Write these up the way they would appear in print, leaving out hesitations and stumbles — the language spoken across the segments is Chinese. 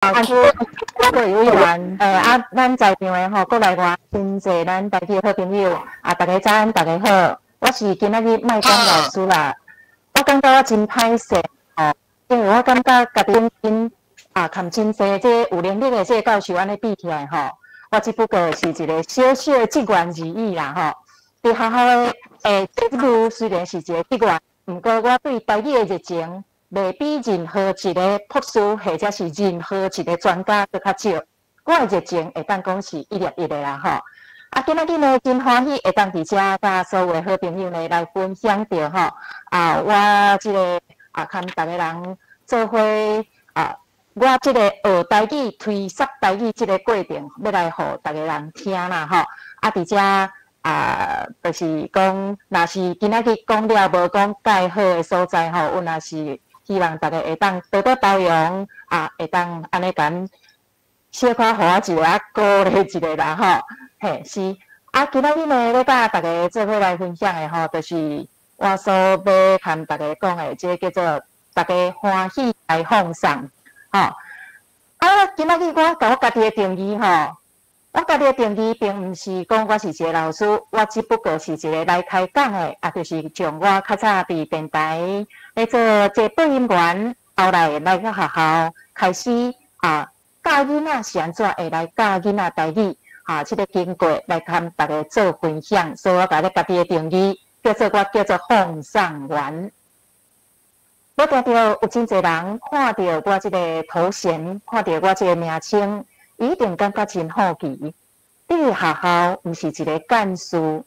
区国会委员，咱在场的吼，国内外真侪咱台北好朋友，大家早安，大家好，我是今仔日麦讲老师啦。我感觉我真歹势哦，因为我感觉家己看真侪这有能力的这教授安尼比起来吼，我只不过是一个小小的职员而已啦吼。伫学校的职务虽然是一个职员，不过我对台语的热情。袂比任何一个博士或者是任何一个专家都较少，我的热情会当讲是一粒一的啦吼。今仔日呢真欢喜会当伫遮甲所有的好朋友呢来分享着吼我即个跟大家人做伙我即个学台语、推广台语即个过程，要来互大家人听啦吼。伫遮就是讲，若是今仔日讲了无讲介好的所在吼，有若是。希望大家会当多多包容，会当安尼讲，小可互我一个鼓励一个啦吼。嘿，是今仔日呢，要甲大家做伙来分享的吼，就是我所要跟大家讲的，这叫做大家欢喜来放送吼。今仔日我甲我家己的定义吼。我家己的定义，并毋是讲我是一个老师，我只不过是一个来开讲的，就是像我较早伫电台咧做这播音员，后来来到学校开始教囡仔是安怎会来教囡仔台语这个经过来跟大家做分享，所以我家己的定义叫做放送员。我听到有真侪人看到我这个头衔，看到我这个名称。一定感觉真好奇。你学校毋是一个干事，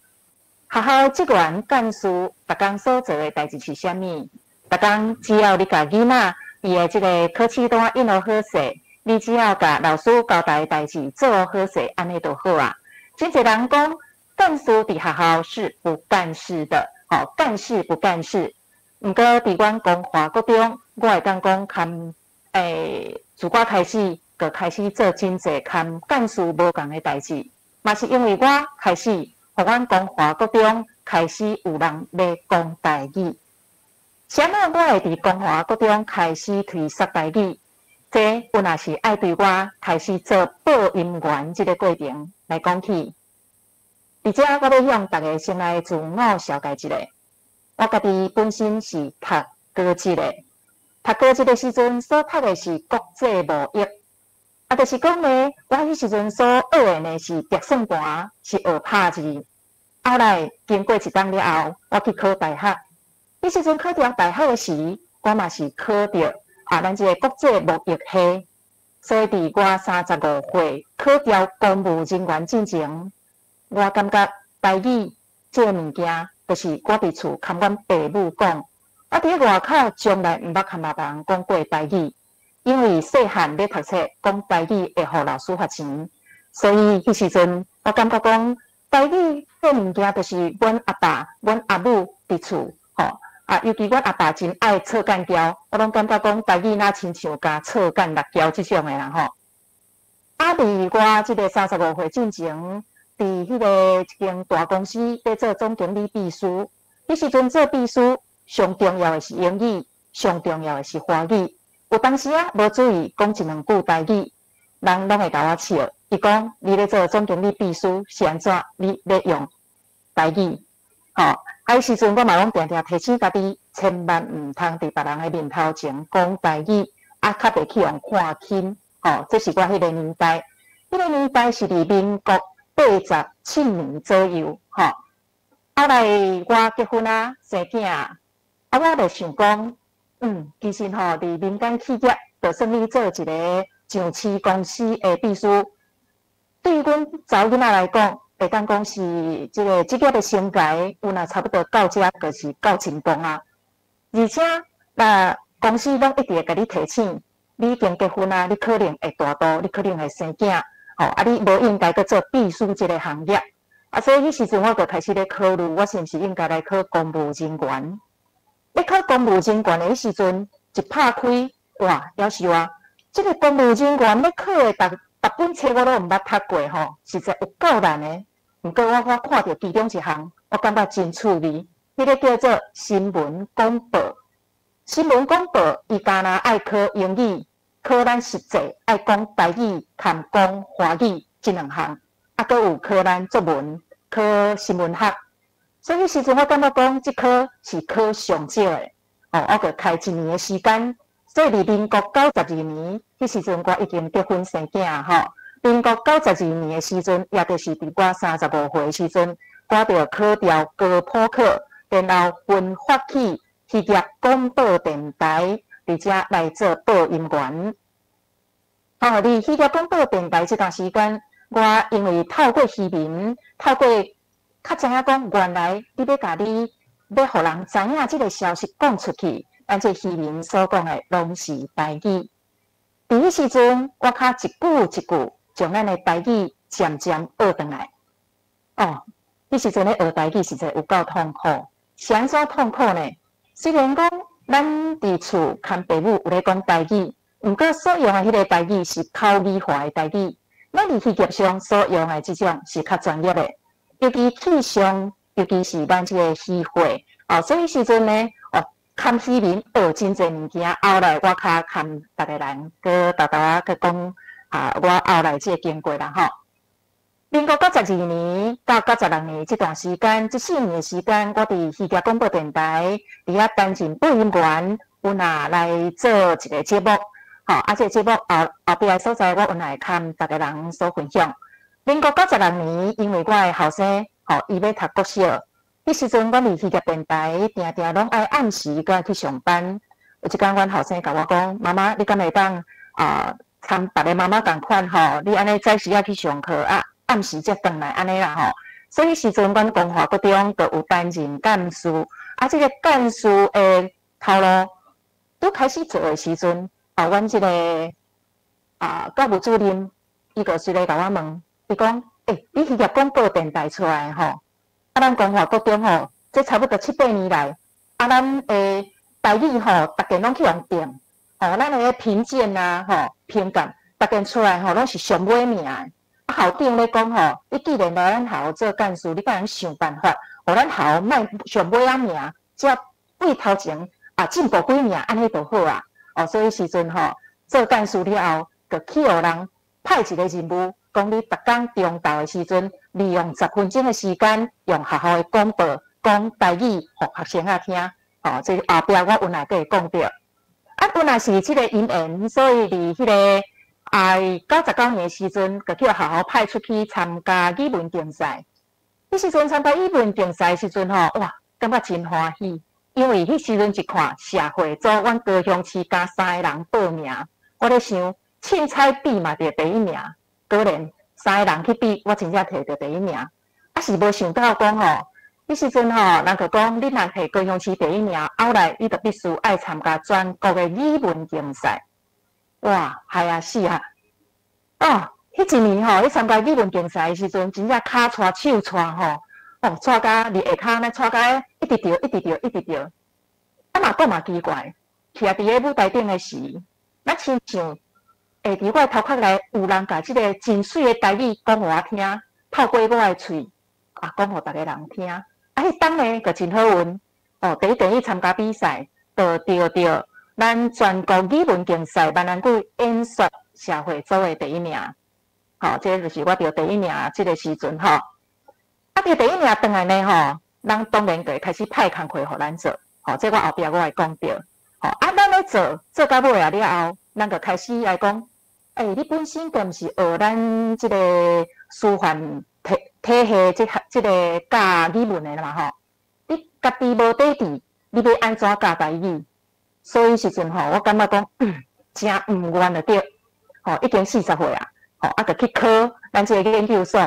学校职员干事，逐工所做的代志是啥物？逐工只要你甲囡仔伊的这个考试单印好好势，你只要甲老师交代的代志做好势，安尼就好啊。真侪人讲，干事伫学校是不干事的，干事不干事。毋过伫阮光华国中，我会当讲，自我开始。就开始做真侪跟干事无共的代志，嘛是因为我开始，互阮光华国中开始有人要讲台语。啥物我会伫光华国中开始推广台语？这有若是爱对我开始做播音员这个过程来讲起。而且我要向大家先来自我绍介一下，我家己本身是读高职的，读高职的时阵所读的是国际贸易。就是讲呢，我迄时阵所学的呢是计算盘，是学拍字。后来经过一冬了后，我去考大学。迄时阵考上大学的时，我嘛是考到咱这个国际贸易系。所以伫我35岁考调公务人员进前，我感觉台语这个物件，就是我伫厝跟阮爸母讲，我伫外口从来毋捌跟别人讲过台语。因为细汉咧读册，讲台语会互老师罚钱，所以迄时阵我感觉讲台语这物件，就是阮阿爸、阮阿母伫厝尤其阮阿爸真爱炒干胶，我拢感觉讲台语若亲像甲炒干辣椒即种诶啦吼。伫我即个35岁进前，伫迄个一间大公司咧做总经理秘书，迄时阵做秘书上重要诶是英语，上重要诶是华语。有当时无注意讲一两句台语，人拢会甲我笑。伊讲你咧做总经理秘书是安怎？你咧用台语？迄时阵我嘛拢定定提醒家己，千万毋通伫别人诶面头前讲台语，较袂去用看轻。这是我迄个年代。迄个年代是伫民国87年左右。后来我结婚生囝，我就想讲。其实伫民间企业，就算你做一个上市公司的秘书，对于阮查某囡仔来讲，会当讲是这个职业的生涯，有若差不多到遮，就是到成功啊。而且，公司拢一直会甲你提醒，你已经结婚你可能会大肚，你可能会生囝，你无应该去做秘书这个行业。所以迄时阵我就开始咧考虑，我是毋是应该来考公务人员。咧考公务人员的迄时阵，一拍开，哇，夭寿啊！这个公务人员咧考的，逐本册我都毋捌读过实在有够难的。毋过我看到其中一项，我感觉真趣味，迄个叫做新闻广播。新闻广播伊干那爱考英语，考咱实际爱讲台语、含讲华语这两项，啊，搁有考咱作文、考新闻学。所以时阵我感觉讲，这科是考上少的，我就开1年的时间。所以伫民国92年，迄时阵我已经结婚生囝吼。民国92年的时阵，也就是伫我35岁的时阵，我就考调高普考，然后分发起渔业广播电台，而且来做播音员。伫渔业广播电台这段时间，我因为透过渔民，透过较知影讲，原来你要甲你要互人知影这个消息讲出去，咱这渔民所讲的拢是台语。伫迄时阵，我较一句一句将咱的台语渐渐学转来。迄时阵咧学台语实在有够痛苦，是安怎痛苦呢？虽然讲咱伫厝看父母有咧讲台语，毋过所用的迄个台语是口语化的台语，咱伫渔业上所用的即种是较专业的。尤其气象，尤其是咱这个渔会，所以时阵呢，看渔民学真侪物件，后来我较看逐个人，佮豆豆仔佮讲我后来这个经过啦吼。民国92年到96年这段时间，这4年的时间，我伫渔业广播电台伫遐担任播音员，有来做一个节目，这个节目后壁的所在，我有来看逐个人所分享。民国96年，因为我的后生，伊要读国小，迄时阵我伫渔业电台，定定拢爱暗时搁去上班。有一天，阮后生甲我讲：“妈妈，你敢会当参别个妈妈共款吼？你安尼早时要去上课暗时才转来安尼啦吼。”所以时阵，阮光华国中就有担任干事，这个干事的头路拄开始做的时阵，阮这个教务主任，伊就随来甲我问。伊讲，你渔业广播电台出来吼，咱光华国中吼，这差不多7、8年来，咱的台语吼，逐家拢去用定，咱的评鉴评鉴，逐家出来吼，拢是上尾名的。校长咧讲吼，你既然来咱校做干事，你敢通想办法，互咱校卖上尾名，只为头前进步几名，安尼就好啊。所以时阵吼，做干事了后，就去互人派一个任务。讲你逐工中昼的时阵，利用10分钟的时间，用学校的广播讲台语，互学生仔听。这后壁我有来会讲到。本来是这个因缘，所以伫迄个99年的时阵，就去学校派出去参加语文竞赛。迄时阵参加语文竞赛的时阵哇，感觉真欢喜，因为迄时阵一看社会组，阮高雄市加3个人报名，我咧想凊彩比嘛，得第1名。果然3个人去比，我真正摕到第1名。是无想到讲迄时阵人就讲你若摕高雄市第1名，后来你就必须爱参加全国的语文竞赛。哇，害啊死啊！迄一年迄参加语文竞赛的时阵，真正骹带手带带甲你下骹，带甲一直掉，一直掉，一直掉。嘛奇怪，徛伫个舞台顶的时，咱亲像。下伫我头壳内有人甲即个真水的台语讲互我听，透过我的喙讲互逐个人听。迄当呢就真好运第一第一参加比赛，就得到咱全国语文竞赛闽南语演说社会组的第1名。这就是我得第1名这个时阵得第1名转来呢咱当然就会开始派工课互咱做。这我后壁我会讲到。咱咧做到尾了后，咱就开始来讲。你本身就毋是学咱即个师范体系即个教语文的嘛你家己无底底，你要安怎教台语？所以时阵我感觉讲真毋愿就对。已经40岁就去考咱即个研究所，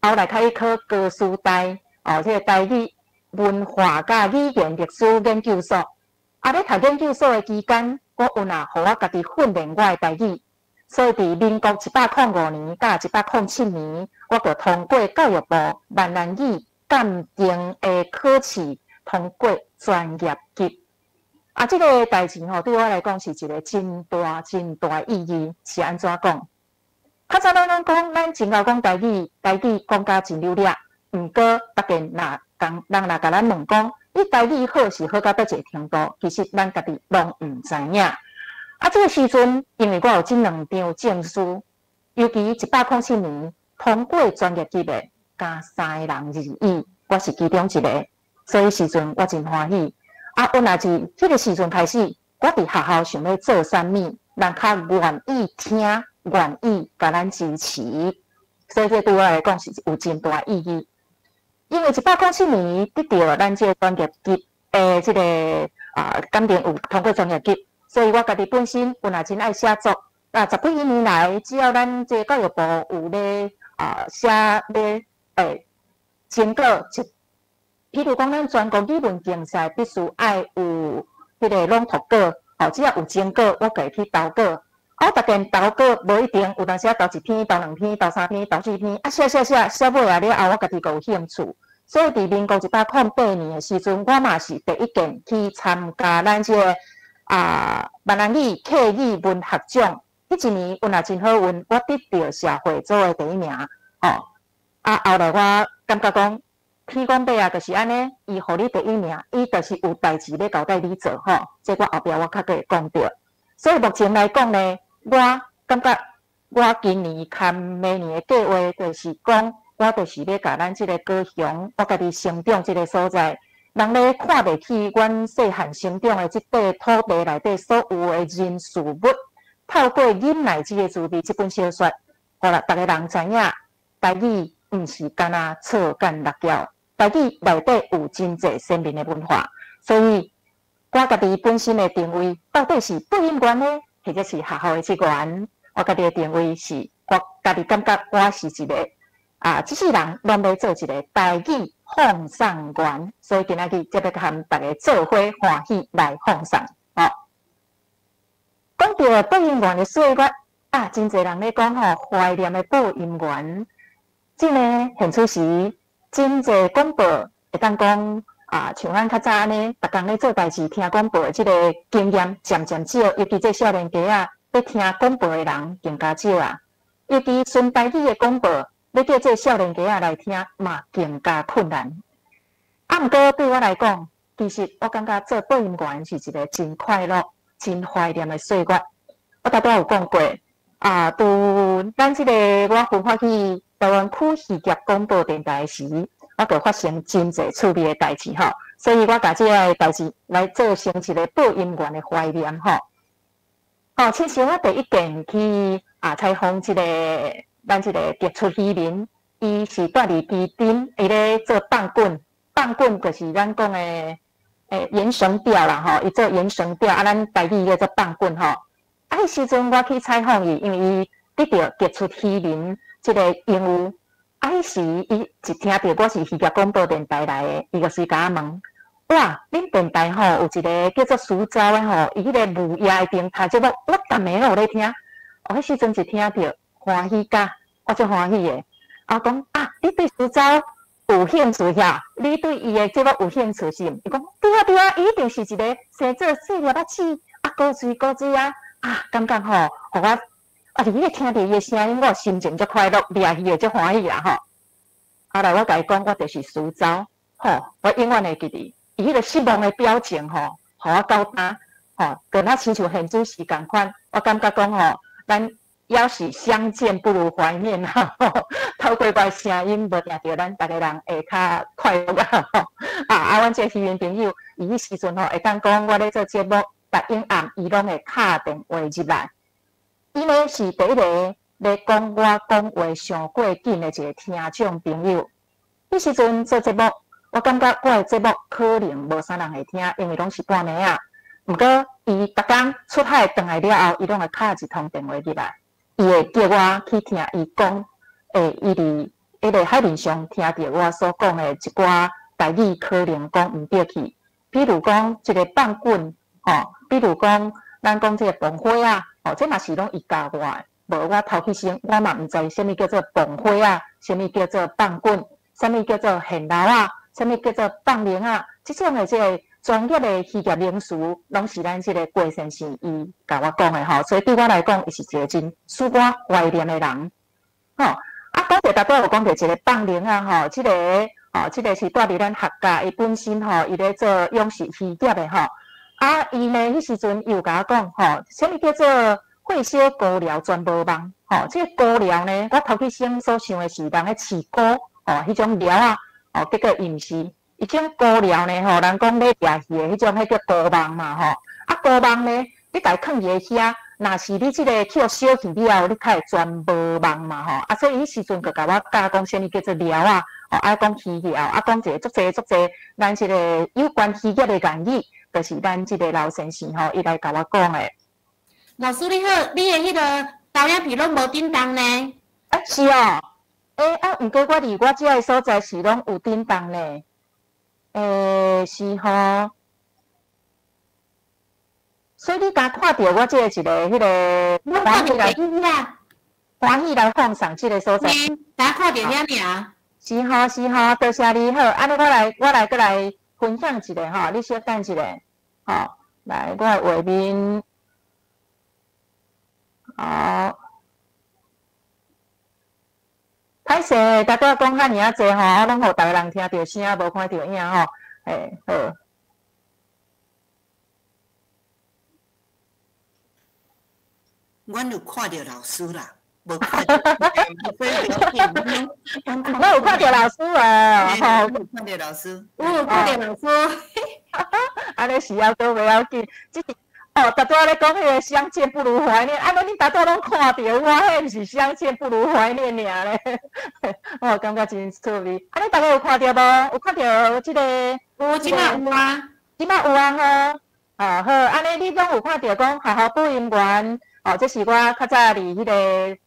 后来开始考高师大即个台语文化甲语言历史研究所。咧读研究所的期间，我有互我家己训练我的台语。所以，伫民国105年到107年，我就通过教育部闽南语鉴定的考试，通过专业级。这个代志对我来讲是一个真大意义。是安怎讲？较早咱讲，咱真够讲台语讲甲真流利。毋过，逐个人若甲咱问讲，你台语好是好到倒一个程度？其实咱家己拢毋知影。啊，这个时阵，因为我有这2张证书，尤其107年通过专业级的，加3个人而已，我是其中一个，所以时阵我真欢喜。啊，我若是迄个时阵开始，我伫学校想要做啥物，人较愿意听，愿意甲咱支持，所以这对我来讲是有真大意义。因为107年得到咱这个专业级诶，这个感情有通过专业级，所以我家己本身本来真爱写作。十几年来，只要咱这教育部有咧写咧经过譬如讲，咱全国语文竞赛必须爱有迄个朗读稿，只要有经过，我家去投稿。我逐件投稿无一定，有当时投1篇、投2篇、投3篇、投4篇，写尾啊了后，我家己个有兴趣。所以伫民国108年的时阵，我嘛是第一件去参加咱这个闽南语客语文学奖。迄一年运也真好运，我得到社会组的第1名。后来我感觉讲。天公伯啊，就是安尼，伊互你第1名，伊就是有代志要交代你做吼。这我后壁我较会讲到。所以目前来讲呢，我感觉我今年看明年的计划，就是讲我就是要甲咱这个高雄，我家己成长这个所在，人咧看袂起阮细汉成长的这块土地内底所有的人事物，透过《忍耐之的滋味》这本小说，互逐个人知影，台语毋是干那错干六条。台语内底有真济鲜明的文化，所以我家己本身的定位到底是播音员呢，或者是学校的职员？我家己的定位是，我家己感觉我是一个这世人拢要做一个台语放送员，所以今仔日就要和大家做伙欢喜来放送。讲到播音员的岁月真侪人咧讲怀念的播音员，真个现出时。真侪广播会当讲像咱较早安尼，逐工咧做代志听广播的这个经验渐渐少，尤其这少年家要听广播的人更加少啊。尤其纯台语的广播，要叫这少年家来听嘛更加困难。毋过对我来讲，其实我感觉做播音员是一个真快乐、真怀念的岁月。我大概有讲过伫咱这个我分发去。台湾区渔业广播电台时，我就发生真侪趣味的代志吼，所以我把这个代志来做成一个播音员的怀念吼。其实我第一件去采访一个咱这个杰出渔民，伊是住伫基丁，伊咧做放滚，放滚就是咱讲的延绳钓啦吼，伊做延绳钓咱台语叫做放滚吼。迄时阵我去采访伊，因为伊得到杰出渔民。这个鹦鹉，迄时伊一听到我是渔业广播电台来的，伊就是甲我问：哇，恁电台有一个叫做苏州的伊迄个母业的平台节目，我逐暝都有咧听。迄时阵一听到欢喜甲，我足欢喜的。讲你对苏州有兴趣呀？你对伊的节目有兴趣是？伊讲对啊，伊一定是一个生做细粒仔齿高水感觉互我。伫迄个听到伊的声音，我心情足快乐，掠去的足欢喜啦吼。后来我甲伊讲，我就是苏州，我永远会记得伊迄个失望的表情互我交代，跟他亲像现主时共款。我感觉讲咱要是相见不如怀念透过我声音，无听到咱逐个人会较快乐阮这渔民朋友，伊迄时阵会当讲我咧做节目，逐永暗伊拢会敲电话入来。伊呢是第一个咧讲我讲话上过紧的一个听众朋友。迄时阵做节目，我感觉我的节目可能无啥人会听，因为拢是半暝啊。毋过伊逐工出海回来了后，伊拢会敲一通电话入来，伊会叫我去听伊讲，伊伫迄个海面上听到我所讲的一寡台语，可能讲毋对去。比如讲一个放滚，比如讲咱讲这个放火这嘛是拢伊教我的，无我头起先我嘛毋知啥物叫做放火啥物叫做放滚，啥物叫做现捞啥物叫做放铃这种的这个专业的渔业名词，拢是咱这个郭先生伊甲我讲的所以对我来讲，伊是一个真使我怀念的人讲到大概有讲到一个放铃这个这个是住伫咱客家，伊本身伊咧做养殖渔业的啊，伊呢迄时阵又甲我讲，吼，什么叫做血小高粱全无梦？吼，这个高粱呢，我头去先所想的是人咧饲菇，吼，迄种料啊，吼，结果伊毋是，伊种高粱呢，吼，人讲咧掠去的迄种，迄叫高梦嘛，吼，啊，高梦呢，你家放伫遐，若是你即个去互烧去了后，你较会全无梦嘛，吼，啊，所以迄时阵就甲我教讲，什么叫做料啊，吼，啊，讲鱼料，啊，讲一个足济，咱即个有关鱼业的言语。就是咱即个老先生吼，伊来甲我讲诶。老师你好，你诶迄个导演皮拢无叮当呢？啊是哦，啊，毋过我离我遮诶所在是拢有叮当呢。是吼，所以你敢看到我这一个迄个欢喜来放上即个所在，敢看到遐尔？是吼，多谢你好，安尼我来过来。分享一下吼，你小等一下，吼，来，我画面，好，歹势，大家讲遐尔啊济吼，我拢互逐个人听到声，无看到影吼，好。阮有看到老师啦。无看到，我有看到老师啊，吼，有看到老师，我有看到老师，安尼是要都袂要紧，只是哦，大家咧讲迄个相见不如怀念，安尼你大家拢看到，我迄毋是相见不如怀念尔咧，我感觉真趣味。安尼大家有看到无？有看到即个？有，即摆有啊，即摆有啊吼，好，安尼你拢有看到讲学校播音员，哦，这是我较早伫迄个。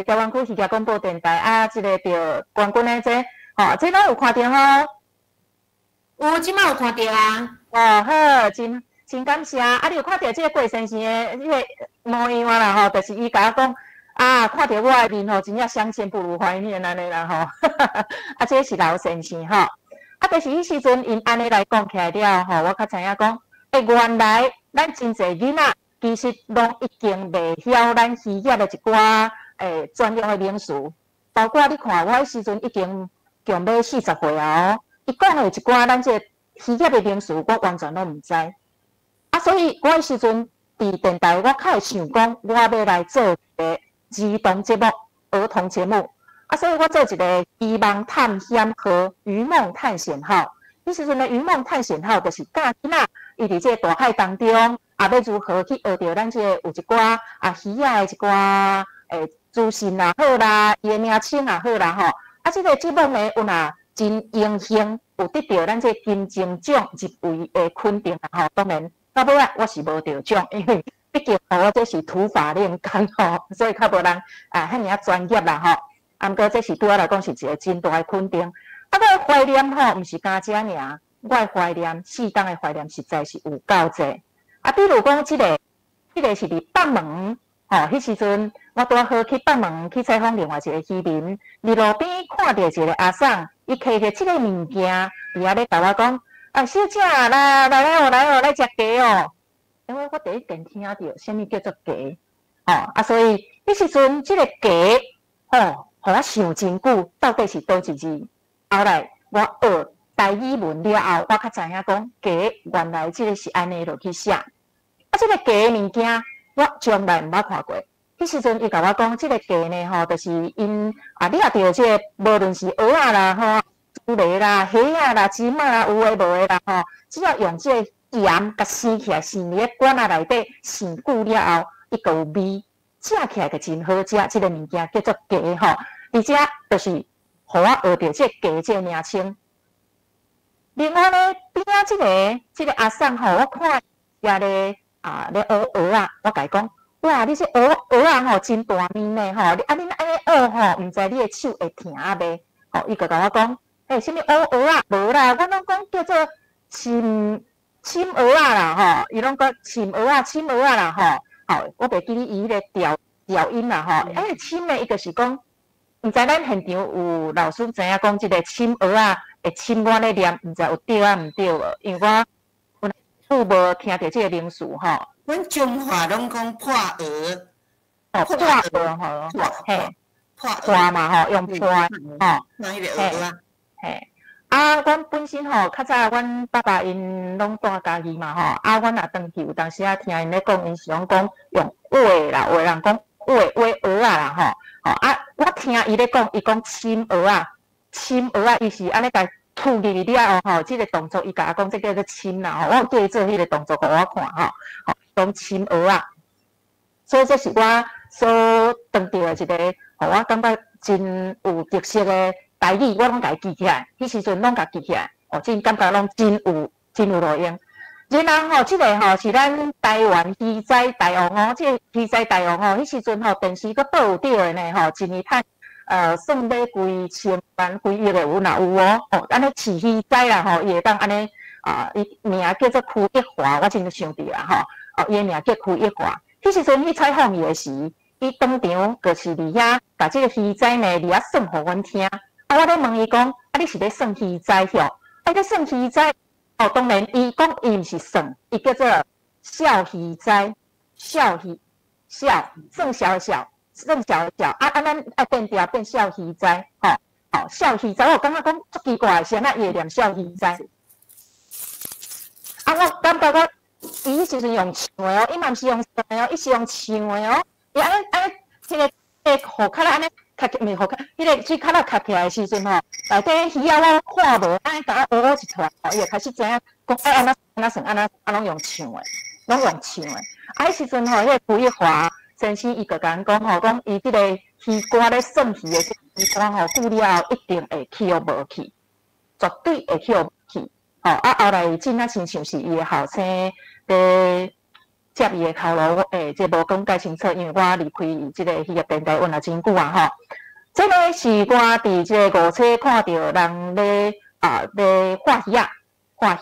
台湾区戏剧广播电台啊，即个着冠军的这，吼，这拢有看到吼。有，即摆有看到啊。哦，好，真感谢。啊，你有看到即个郭先生的迄个模样啦吼，就是伊甲我讲啊，看到我的面吼，真正相见不如怀念安尼啦吼。啊，这是老先生吼。啊，就是迄时阵因安尼来讲起来了吼，我较知影讲，原来咱真侪囡仔其实拢已经袂晓咱渔业的一寡。专用的名词，包括你看我迄时阵已经强要40岁啊，伊讲的一寡咱这渔业的名词，我完全都毋知。啊，所以我迄时阵伫电台，我较会想讲，我要来做一个儿童节目、儿童节目。啊，所以我做一个渔网探险和渔梦探险号。迄时阵的渔梦探险号，就是教囡仔伊伫这大海当中，啊，要如何去学着咱这有一寡鱼仔的一寡资讯也好啦，伊的名称也好啦吼。啊，这个节目呢，有若真荣幸有得到咱这金钟奖入围的肯定啦吼。当然，到尾啊，我是无得奖，因为毕竟我这是土法炼钢吼，所以较无人遐尔专业啦吼。啊，毋过这是对我来讲是一个真大的肯定。啊，我怀念吼，毋是干这尔，我的怀念，适当的怀念实在是有够济。啊，比如讲这个是伫北门。吼，迄时阵我拄好去北门去采访另外一个渔民，伫路边看到一个阿婶，伊摕着即个物件，伊遐咧甲我讲：“啊，小姐，来来食鸡哦。”因为我第一遍听到什么叫做鸡，吼所以迄时阵即个鸡，互我想真久，到底是倒一字？后来我学台语文了后，我较知影讲鸡原来即个是安尼落去写，啊，即个鸡物件。我从来毋捌看过。迄时阵，伊甲我讲，即个鸡呢，吼，就是因你也着即个，无论是蚵仔啦，吼，猪类啦、虾仔啦、金仔啦，有诶无诶啦，吼，只要用即个盐甲生起来，生伫咧罐仔内底，生久了后，伊个有味，食起来就真好食。即个物件叫做鸡，吼，而且就是互我学着即个鸡即个名称。另外呢，边仔即个阿婶吼，我看遐咧。咧蚵仔，我甲伊讲，哇，你这蚵仔吼真大面呢吼，你安尼蚵吼，毋知你的手会疼袂？吼，伊就甲我讲，什么蚵仔无啦，我拢讲叫做深蚵仔啦吼，伊拢讲深蚵仔啦吼，我袂记你伊迄个调音啦吼，深的伊就是讲，毋知咱现场有老师知影讲即个深蚵仔会深我咧念，毋知有对啊毋对无？因为我。有无听到这个名词吼？阮中华拢讲破蚵，破蚵吼，嘿，破嘛吼，用破吼，那迄个蚵啊，嘿，啊，阮本身吼，较早阮爸爸因拢带家己嘛吼，啊，阮也转去有当时啊听因咧讲，因是讲用话啦，话人讲话蚵仔啦吼，吼啊，我听伊咧讲，伊讲亲蚵仔，亲蚵仔，伊是安尼甲吐入去了吼，即个动作伊甲我讲，这叫做亲啦吼，我有叫伊做迄个动作互我看吼，吼讲亲蚵仔，所以这是我所当到的一个，互我感觉真有特色的。台语我拢家记起来，迄时阵拢家记起来，哦，真感觉拢真有路用。然后吼，即个吼是咱台湾鱼仔大王哦，即个鱼仔大王哦，迄时阵吼电视阁报有着的呢吼，一年趁算买几千万、几亿的有若有哦，哦，安尼饲鱼仔啦吼，伊会当安尼伊名叫做邱一华，我真想着啦吼，哦，伊名叫邱一华。迄时阵去采访伊的时，伊当场就是伫遐把即个鱼仔呢伫遐算互阮听。啊！我咧问伊讲，啊，你是咧算鱼仔吼？啊，咧算鱼仔哦，当然，伊讲伊毋是算，伊叫做小鱼仔，小鱼小，算小小，算小小。啊，咱变调变小鱼仔，吼、吼，小鱼仔，我感觉讲足奇怪，是安那伊会念小鱼仔。啊，我感觉我伊迄时阵用唱的哦，伊嘛毋是用算的哦，伊是用唱的哦。伊安尼，迄个户口啦，安尼。袂好看，迄个水卡拉卡起来的时阵吼，内底鱼仔我看无，安尼甲我蚵一团，伊就开始知影讲安那算安那拢用唱的，拢用唱的。啊，迄时阵吼，迄个邱一华先生伊就甲咱讲吼，讲伊即个鱼竿咧算鱼的鱼竿吼，久了后一定会去无去，绝对会去无去。吼啊，后来真啊亲像是伊的后生咧。接伊的头路，这无讲介清楚，因为我离开伊即个迄个电台运了真久啊吼。这个是我伫即个五车看到人咧咧画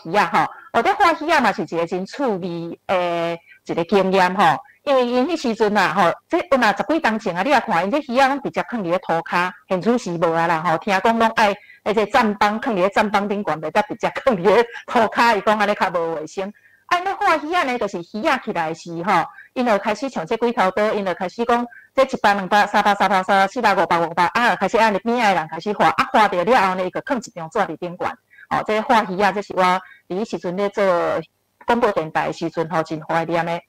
鱼吼。哦，这画鱼嘛是一个真趣味一个经验吼。因为因迄时阵啊吼，这有若十几当前啊，你也看因这鱼仔拢直接放伫咧涂骹，现处是无啊啦吼。听讲拢爱这站帮放伫咧站帮顶悬，袂得直接放伫咧涂骹，伊讲安尼较无卫生。啊，那画鱼仔呢，就是鱼仔起来时吼，因就开始像这几头刀，因就开始讲这100、200、300、300、400、500、500，啊，开始按你边的人开始画，啊，画着了后呢，伊就放一张纸伫顶悬。哦，这画鱼仔，这是我伫时阵咧做广播电台的时阵吼，真怀念的。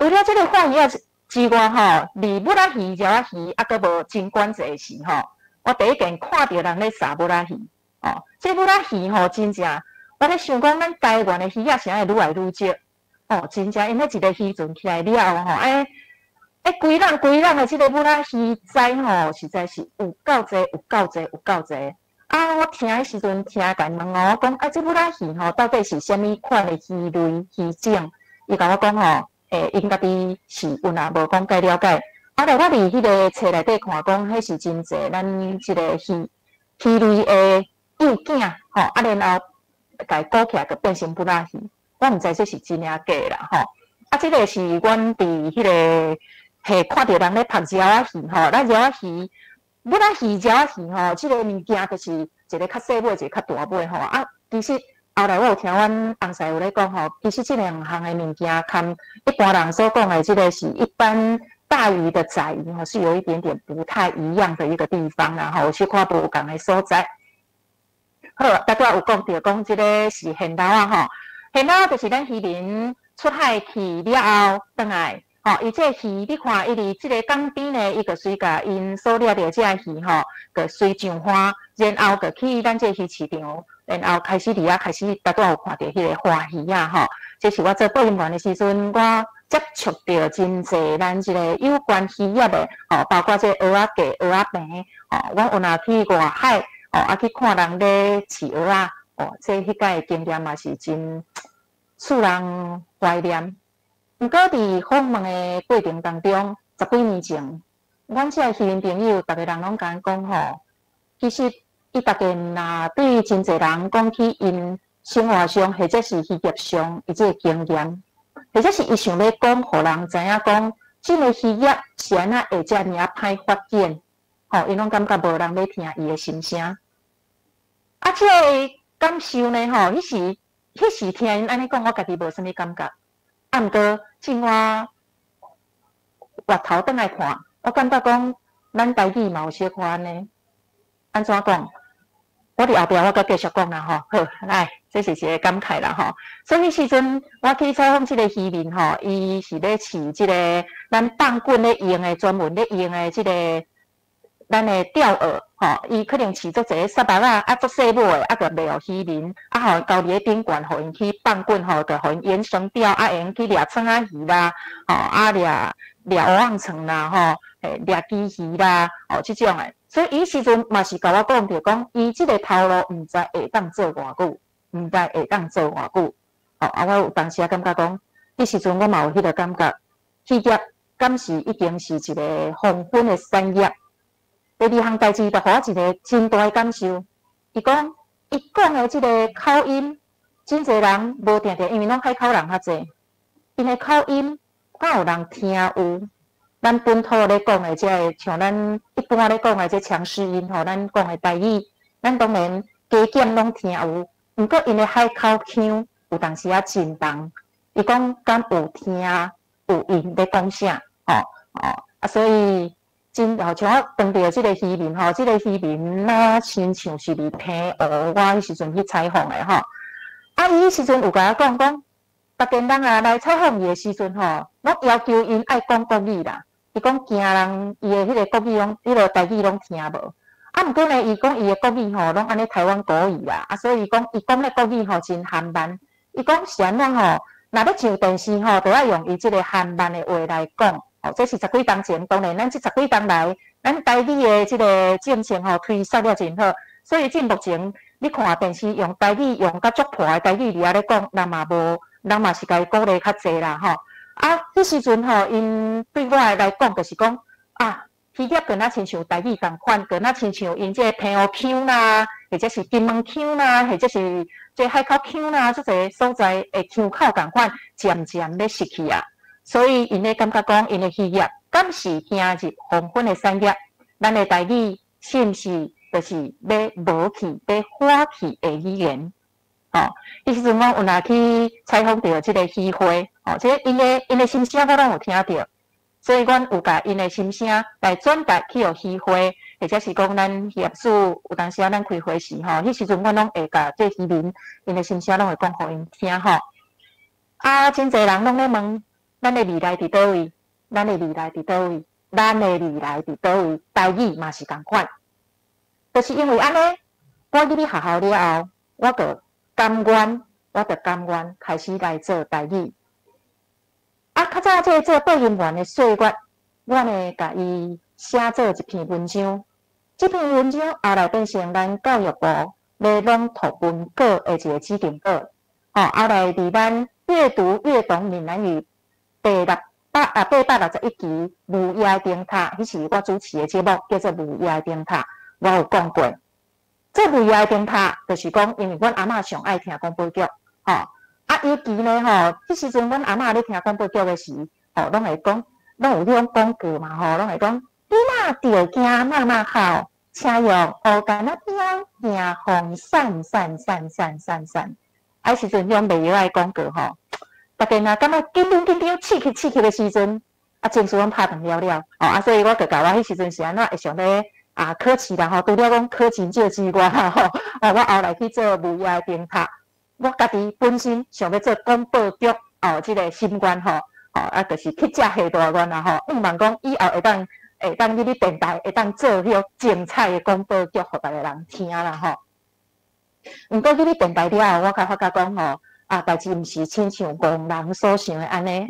除了这个画鱼仔之外吼，离木仔鱼、鸟仔鱼啊，佫无真管济时吼，我第一件看到人咧杀木仔鱼，哦，这木仔鱼吼，真正。我咧想讲，咱台湾的鱼仔是安尼愈来愈少，哦，真正因为一个渔船起来了吼，规人的即个母仔鱼仔吼，实在是有够济，有够济，有够济。啊，我听的时阵听甲问我讲，啊，这母仔鱼吼，到底是虾米款的鱼类鱼种？伊甲我讲吼，因家己是有若无讲介了解。啊，来我伫迄个册内底看讲，迄是真济咱即个鱼类的幼囝吼，啊，然后。甲伊鼓起来，就变成不拉鱼。我毋知这是真假啦，吼。啊，这个是阮伫迄个看到人咧拍鸟仔鱼吼，咱鸟仔鱼、不拉鱼、鸟仔鱼吼，这个物件就是一个较细尾，一个较大尾吼。啊，其实后来我有听阮翁婿有咧讲吼，其实这两项的物件，跟一般人所讲的这个是一般大鱼的仔鱼吼，是有一点点不太一样的一个地方啦，吼，有些看无共的所在。好，大家有讲到讲，这个是现捞啊吼，现捞就是咱渔民出海去了后，转来吼，伊这鱼你看，伊伫这个港边呢，伊就随甲因所掠到这鱼吼，就随上花，然后就去咱这鱼市场，然后开始伫遐开始，大家有看到迄个花鱼啊吼，这是我做播音员的时阵，我接触到真济咱这个有关鱼业的吼，包括这蚵仔粿、蚵仔饼吼，我有若去外海。哦，啊去看人咧饲蚵仔，哦，这迄个经验嘛是真使人怀念。毋过伫访问的过程当中，10几年前，阮这渔民朋友，逐个人拢甲讲吼，其实伊逐个若对真侪人讲起因生活上或者是渔业上伊这个经验，或者是伊想要讲，互人知影讲，这个渔业是安那会遮尔啊歹发展。吼，因拢感觉无人要听伊的心声。啊，这个感受呢，吼，迄时听因安尼讲，我家己无啥物感觉。啊，毋过进我回头转来看，我感觉讲，咱台语嘛有小可安尼。安怎讲？我伫后壁我阁继续讲啦吼，好，来，这是一个感慨啦吼。所以时阵我去采访即个渔民吼，伊是咧饲即个咱放滚咧用的专门咧用的即个咱的钓饵吼，伊可能饲足一个沙巴啊，足细母的，啊，就卖互渔民，啊，互交伫咧顶悬，互因去放滚吼，就互因延伸钓，啊，会用去掠青仔鱼啦，吼，啊，掠蚵仔床啦，吼，掠鲫鱼啦，哦，即种诶。所以伊时阵嘛是甲我讲着讲，伊即个头路毋知会当做偌久，毋知会当做偌久。哦，啊，我有当时感觉讲，迄时阵我嘛有迄个感觉，企业敢是已经是一个黄昏的产业。第二项代志，就互我一个真大的感受。伊讲的即个口音，真侪人无定定，因为拢海口人较济，因的口音敢有人听有。咱本土咧讲的即个，像咱一般咧讲的即强势音吼，咱讲的台语，咱当然加减拢听有。毋过因的海口腔有当时啊真重，伊讲敢有听有因咧讲啥，啊，所以真像我当着即个渔民吼，即个渔民那亲像是伫平湖，我迄时阵去采访的吼，啊，伊迄时阵有甲我讲，逐个人啊来采访伊的时阵吼，拢要求因爱讲国语啦。伊讲惊人，伊的迄个国语拢，迄个台语拢听无。啊，毋过呢，伊讲伊的国语吼，拢安尼台湾国语啦。啊，所以伊讲的国语吼真含慢。伊讲是安怎吼，若要上电视吼，都要用伊即个含慢的话来讲。哦，这是十几年前，当然咱即十几年来，咱台语的即个政策吼推销了真好。所以即目前你看电视用台语用甲足破的台语咧讲，人嘛是甲伊鼓励较济啦吼。啊，迄时阵吼，因对我来讲，就是讲啊，渔业跟咱亲像台语共款，跟咱亲像因即个平湖腔啦，或者是金门腔啦，或者是即海口腔啦，即个所在的腔口共款，渐渐咧失去啊。所以因咧感觉讲，因的渔业敢是行入黄昏的产业，咱的台语是毋是就是要无去、要花去的语言？哦，迄时阵我有来去采访到即个渔会，哦，即个因的心声我拢有听到，所以阮有甲因的心声来转达去互渔会，或者是讲咱业主有当时咱开会时吼，迄时阵阮拢会甲这渔民因的心声拢会讲互因听吼。啊，真侪人拢咧问，咱的未来伫倒位？咱的未来伫倒位？咱的未来伫倒位？台语嘛是共款，就是因为安尼，我入去学校了后，我就甘愿开始来做台语。啊，较早做播音员的岁月，我呢甲伊写做一篇文章。这篇文章后来变成咱教育部咧朗读文稿的一个指定稿。后来伫咱阅读阅懂闽南语861期母夜灯塔，迄是我主持的节目，叫做母夜灯塔。我有讲过。这母夜灯塔，就是讲，因为阮阿嬷上爱听广播剧，啊，尤其呢迄时阵阮阿嬷咧听广播剧的时，拢会讲，拢有迄种广告嘛，拢会讲，你若着惊妈妈好，请用乌干那边行风扇扇。迄时阵种卖药的广告大家若感觉紧张刺激的时阵，情绪阮拍断了，所以我就甲我迄时阵是安怎会想咧。考试啦除了讲考真少之外我后来去做母夜灯塔，我家己本身想要做广播剧即个心愿就是去遮下大愿啦希望讲以后会当入去电台，会当做迄精彩的广播剧，互大家人听啦毋过入去电台了后，我才发觉讲代志毋是亲像戆人所想的安尼，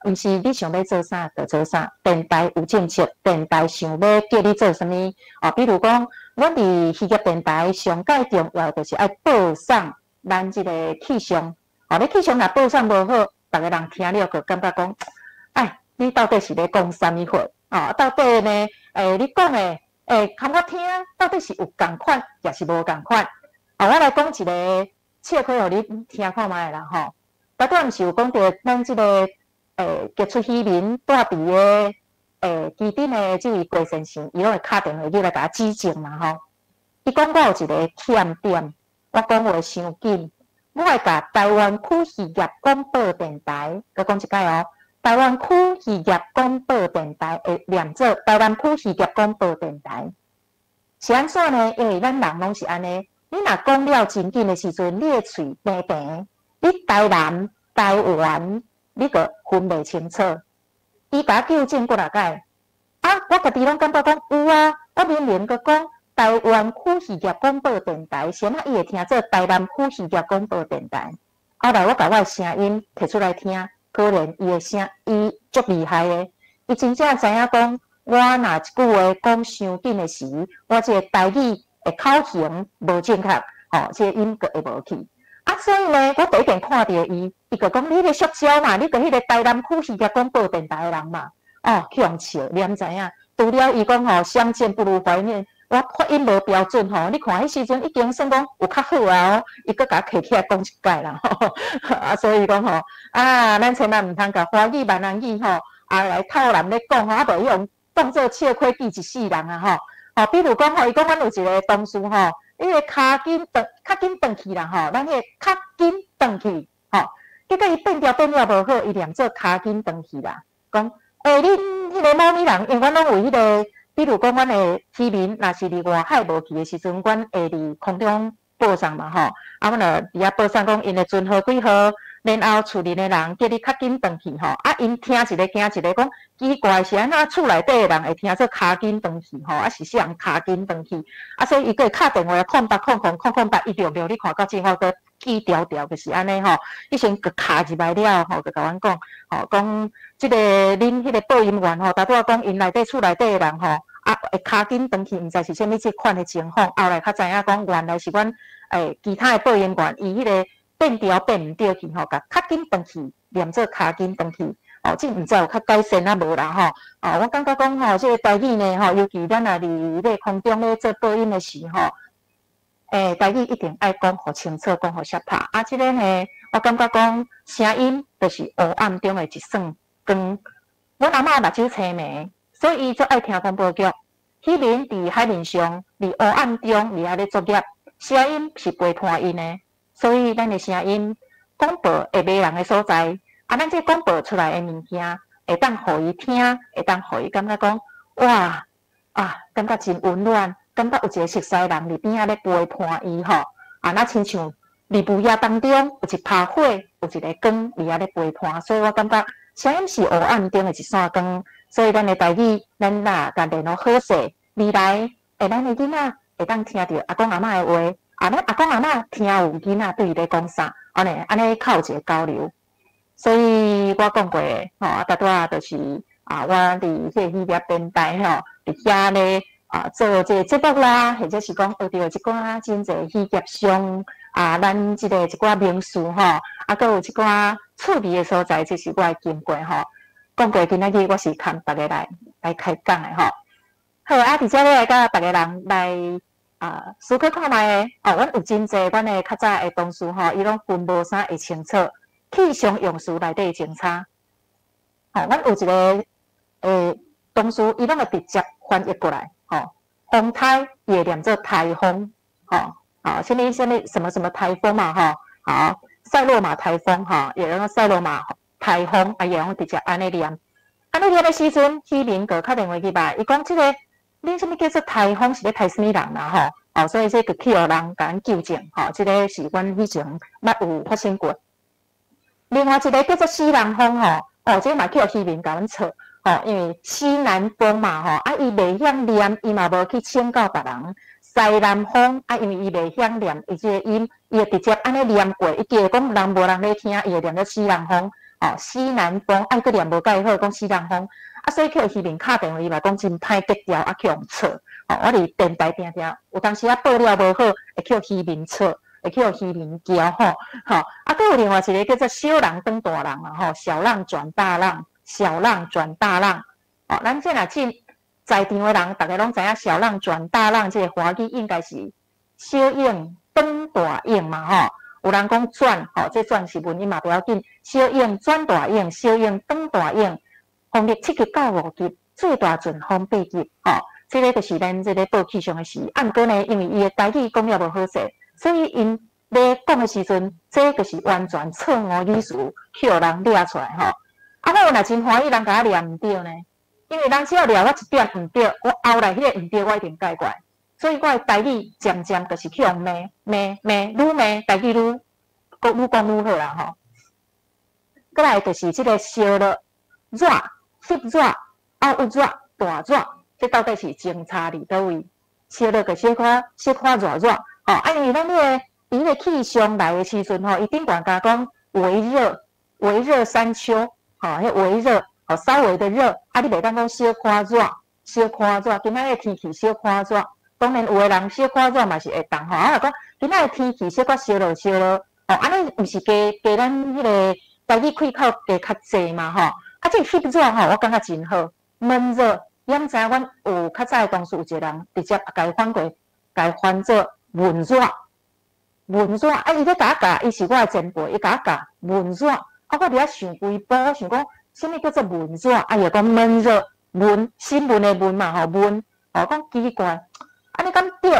毋是你想要做啥就做啥。电台有政策，电台想要叫你做啥物比如讲，阮伫渔业电台上界重要就是爱报送咱即个气象。你气象若报送无好，逐个人听了就感觉讲，你到底是咧讲啥物货？到底呢？你讲的含我听，到底是有共款，也是无共款？我来讲一个。切开互你听看卖啦大概毋是有讲到咱即个杰出渔民住伫基顶的即位郭先生，伊拢会敲电话入来甲我指正嘛伊讲我有一个欠点，我讲话伤紧，我会甲台湾区渔业广播电台，佮讲一解台湾区渔业广播电台会念做台湾区渔业广播电台。是安怎呢？因为咱人拢是安尼，你若讲了真紧的时阵，你的喙平平，你台南、台湾，你个分袂清楚。伊甲纠正过来解，啊，我家己拢感觉讲有啊，我明明个讲台湾区渔业广播电台，先啊伊会听做台南区渔业广播电台。后来我甲我的声音摕出来听，果然伊的声，伊足厉害的，伊真正知影讲。我若一句话讲伤紧的时，我这个台语的口型无正确，这个音格会无去。啊，所以呢，我第一遍看到伊，伊就讲你个塑胶嘛，你个迄个台南区渔业广播电台的人嘛，去用笑，你毋知影？除了伊讲相见不如怀念，我发音无标准你看迄时阵已经算讲有较好啊伊搁甲摕起来讲一摆啦所以讲咱千万毋通甲华语闽南语来套人咧讲啊，无用。当做笑亏记一世人啊比如讲伊讲阮有一个同事伊个骹紧较紧转去啦咱迄个较紧转去结果伊变调无好，伊念做骹紧转去啦。讲恁迄个某咪人，因为阮拢有迄个，比如讲阮的渔民，若是伫外海无去的时阵，阮会伫空中报送嘛阮就伫遐报送讲因的船号几号。然后厝里的人叫你较紧转去因听一个惊一个讲奇怪是安怎厝内底的人会听做骹紧转去是啥人骹紧转去所以伊个敲电话空，一直你看到最后个记条就是安尼伊先个敲入来了就甲阮讲讲即个恁迄个播音员大多讲因内底厝内底的人会骹紧转去，毋知是啥物即款的情况，后来较知影讲原来是阮其他的播音员伊迄个。变调变毋对去甲较紧转去，念做骹紧转去即毋知有较改善啊无啦我感觉讲即个台语呢尤其咱若伫咧空中咧做播音的时台语一定爱讲互清楚，讲互适拍即个呢，我感觉讲声音就是黑暗中的一寸光。阮阿嬷目睭青眉，所以伊最爱听广播剧。渔民伫海面上，伫黑暗中伫遐咧作业，声音是陪伴因的。所以，咱的声音广播会迷人的所在，咱这广播出来的物件，会当互伊听，会当互伊感觉讲，哇感觉真温暖，感觉有一个熟悉人伫边仔咧陪伴伊那亲像伫雾夜当中有一拍火，有一个光伫遐咧陪伴，所以我感觉声音是黑暗中的一扇光。所以，咱的台语，咱若甲联络好势，未来咱的囡仔会当听到阿公阿嬷的话。咱阿公阿嬷听有囡仔对伊咧讲啥，安尼较有一个交流。所以我讲过大多就是我伫迄个渔业电台伫遐咧做这个节目啦，或者是讲学到一寡真侪渔业上咱即个一寡名词搁有一寡趣味的所在，这是我的经过讲过今仔日我是看逐个来开讲的好，伫遮咧来甲逐个人来。思考看卖阮有真侪阮的较早的同事伊拢分无啥会清楚气象用词内底的前差。阮有一个同事，伊拢会直接翻译过来风台伊会念做台风什么什么台风嘛塞洛马台风也用塞洛马台风也用直接安尼念。安尼念的时阵，渔民个敲电话去吧，伊讲即个。恁什么叫做台风？是咧台什么人啦？所以这个去互人甲咱纠正这个是阮以前捌有发生过。另外一个叫做西南风这个嘛去互渔民甲阮错因为西南风嘛伊袂晓念，伊嘛无去请教别人。西南风因为伊袂晓念，伊这个音伊会直接安尼念过，伊记讲人无人咧听，伊会念做西南风西南风，佫念无介好，讲西南风。所以去渔民敲电话，伊嘛讲真歹结调，去互错我伫电台听，有当时报了无好，会去互渔民错，会去互渔民骄佫有另外一个叫做小浪转大浪小浪转大浪，小浪转大浪咱这若进在场的人，大家拢知影小浪转大浪，这个华语应该是小影转大影嘛有人讲转这转是文音嘛不要紧，小影转大影，小影转大影。风力7级到5级，最大阵风8级这个就是咱这个报气象的事。毋过呢，因为伊的台语讲了无好势，所以因咧讲的时阵，这就是完全错误语词，去互人掠出来我若真欢喜人甲我念毋对呢，因为人只要掠我一点毋对，我后来迄个毋对我一定改过来。所以我的台语渐渐就是去用骂，愈骂台语愈讲愈好啦吼。过来就是即个烧热、热、翕热、凹有热、大热，这到底是前差伫倒位？烧热个小可热热，哦，因为咱伊个气象来的时阵吼，伊顶悬甲讲微热山丘，吼，迄微热，哦，稍微的热，啊，你袂当讲小可热，今仔日天气小可热，当然有的人小可热嘛是会当吼，啊，讲今仔日天气小可烧热，哦，安尼毋是加咱迄个台语开口加较济嘛吼，啊，这翕热吼，我感觉真好，闷热，你毋知影阮有较早的同事有一个人直接甲伊翻做闷热。啊！伊咧甲我教，伊是我的前辈，伊甲我教闷热。啊，我伫遐想规步，想讲什么叫做闷热？啊，伊讲闷热，新闻的闷嘛吼，闷。哦，讲奇怪，安尼敢对？